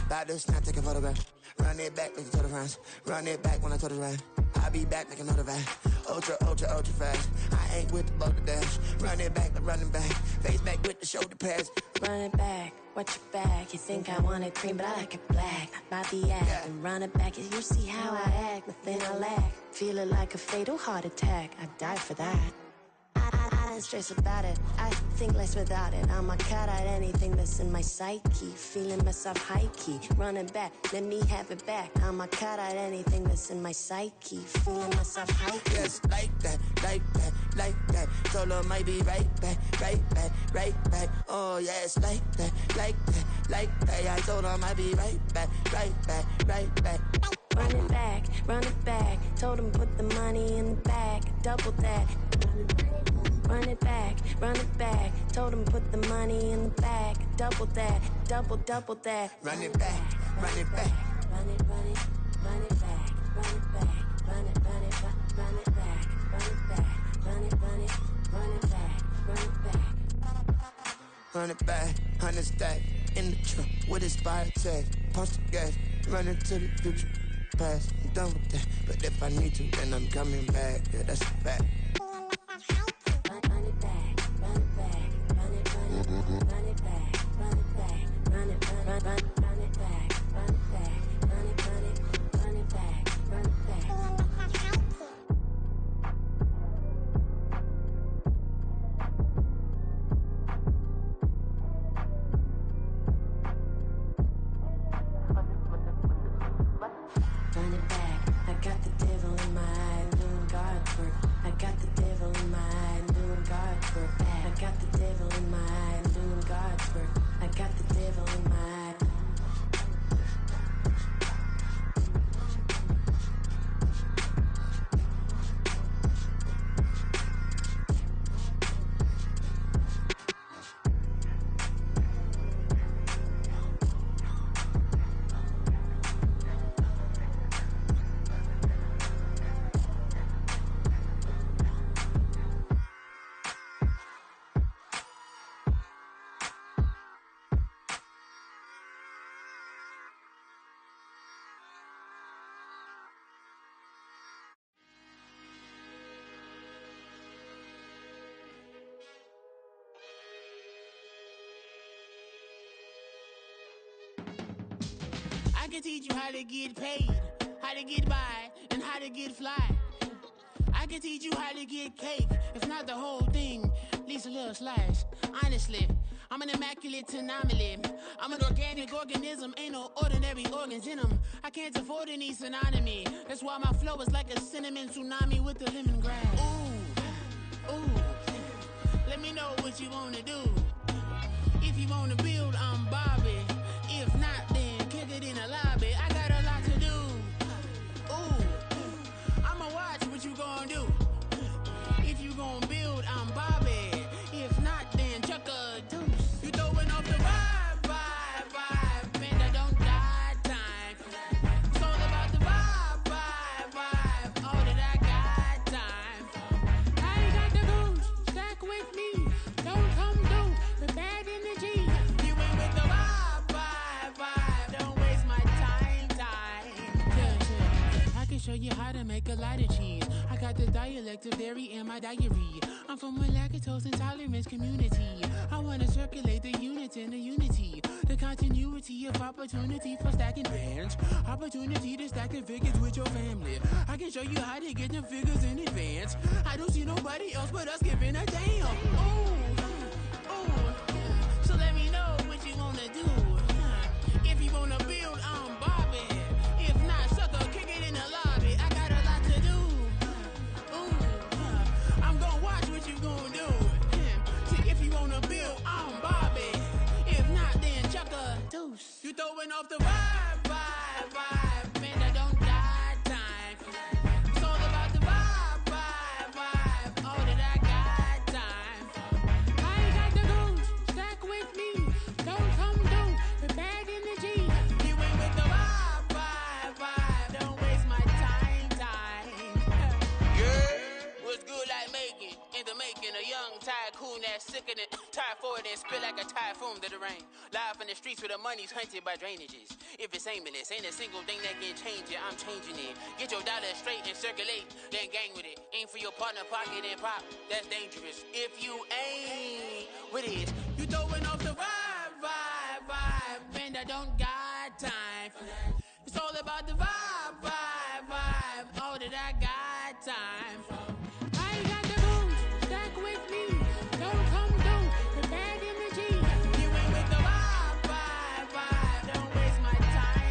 About to snap, take a photograph. Run it back, make it to the friends. Run it back when I told it right. I'll be back, make another back. Ultra, ultra, ultra fast. I ain't with the boat to dash. Run it back, like running back. Face back, with the shoulder pads. Run it back, watch your back. You think I want it cream, but I like it black. Bobby act and run it back. You see how I act, nothing I lack. Feel it like a fatal heart attack. I'd die for that. I don't stress about it. I think less without it. I'm a cut at anything that's in my psyche. Feeling myself high key. Running back, let me have it back. I'm a cut at anything that's in my psyche. Feeling myself high key. Yes, like that, like that, like that. Told her might be right back, right back, right back. Oh yes, like that, like that, like that. I told her might be right back, right back, right back. Run it back, run it back. Told him put the money in the bag. Double that. Run it back, run it back. Told him put the money in the bag. Double that, double that. Run it back, run it back. Run it, run it, run it back, run it back, run it, run it, run it back, run it back, run it, run it, run it back, run it back. Run it back, 100 stack in the truck with expired tag. Punch the gas, run into the future. Past, I'm done with that. But if I need to, then I'm coming back. Yeah, that's a fact. Run it back, run it back, run it, run it, run it back, run it back, run it, run it back, run it back, run it, run it, run it back, run it back. Run it back, I got the devil in my eye, doing guard work. I got the devil in my eye, doing guard work. I got the devil in my eye, doing guard work. I got the devil in my eye. I can teach you how to get paid, how to get by, and how to get fly. I can teach you how to get cake, if not the whole thing, at least a little slice. Honestly, I'm an immaculate anomaly. I'm an organic organism, ain't no ordinary organs in them. I can't afford any synonymy. That's why my flow is like a cinnamon tsunami with the lemongrass. Ooh, ooh, let me know what you wanna do. If you wanna build, I'm Bobby. If not, then kick it in the lobby. I got a lot to do. Ooh, I'ma watch what you gonna do. If you gonna build, I'm Bobby. If not, then chuck a deuce. You throwing off the vibe, vibe, vibe. Man, I don't die time. It's all about the vibe, vibe, vibe. All that I got time. I ain't got the goose, stack with me. Don't come through with bad energy. You ain't with the vibe, vibe, vibe. Don't waste my time, time. Yeah. I can show you how to make a lot of cheese. I got the dialect of dairy in my diary. I'm from a lactose intolerance community. I wanna circulate the units in the unity. The continuity of opportunity for stacking bands. Opportunity to stack the figures with your family. I can show you how to get them figures in advance. I don't see nobody else but us giving a damn. Ooh, ooh. So let me know what you wanna do. If you wanna build, I'm Bobby. If not, sucker, kick it in the lobby. I got a lot to do. Ooh, I'm gonna watch what you gonna do. See, if you wanna build, I'm Bobby. If not, then chuck a deuce. You throwing off the vibe, vibe, vibe. Man, I don't die time. It's all about the vibe, vibe, vibe. All that I got time. I ain't got the goose, stack with me. Don't come through with bad energy. You ain't with the vibe, vibe, vibe. Don't waste my time, time. Yeah, what's good like making? In the making, a young tycoon that's sickening. tie for it and spill like a typhoon to the rain. Live in the streets where the money's hunted by drainages. If it's aimless, ain't a single thing that can change it. I'm changing it. Get your dollar straight and circulate, then gang with it. Aim for your partner, pocket and pop. That's dangerous. If you ain't with it, you throwing off the vibe, and I don't got time for that. It's all about the vibe. All that I got time for. I got the booze, stack with me. Don't come through with bad energy. You ain't with the vibe. Don't waste my time.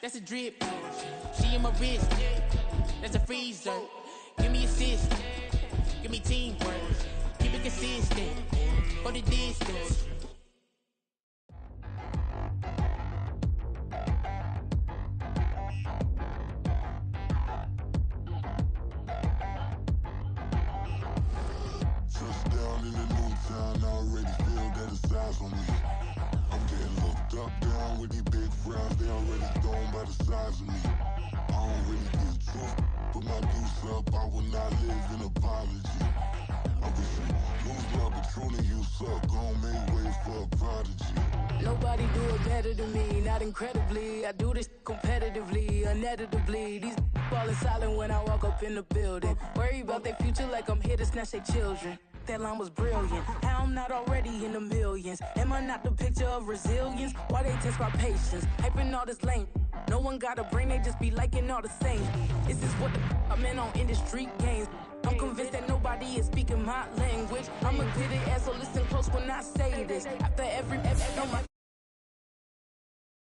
That's a drip. She in my wrist. That's a freezer. Give me assist. Give me teamwork. Keep it consistent. For the distance. Touchdown in the new town, I already feel that it's eyes on me. I'm getting looked up, down with these big frowns, they already thrown by the size of me. I don't really get truth, put my deuce up, I will not live in apology. I wish you lose love, but truly you suck, gon' make way for a prodigy. Nobody do it better than me, not incredibly. I do this competitively, uneditably. These falling silent when I walk up in the building. Worry about their future like I'm here to snatch their children. That line was brilliant. How I'm not already in the millions? Am I not the picture of resilience? Why they test my patience? Hyping all this lame. No one got a brain, they just be liking all the same. Is this what the I'm in on industry games? I'm convinced that nobody is speaking my language. I'm a good ass, so listen close when I say this. After every on my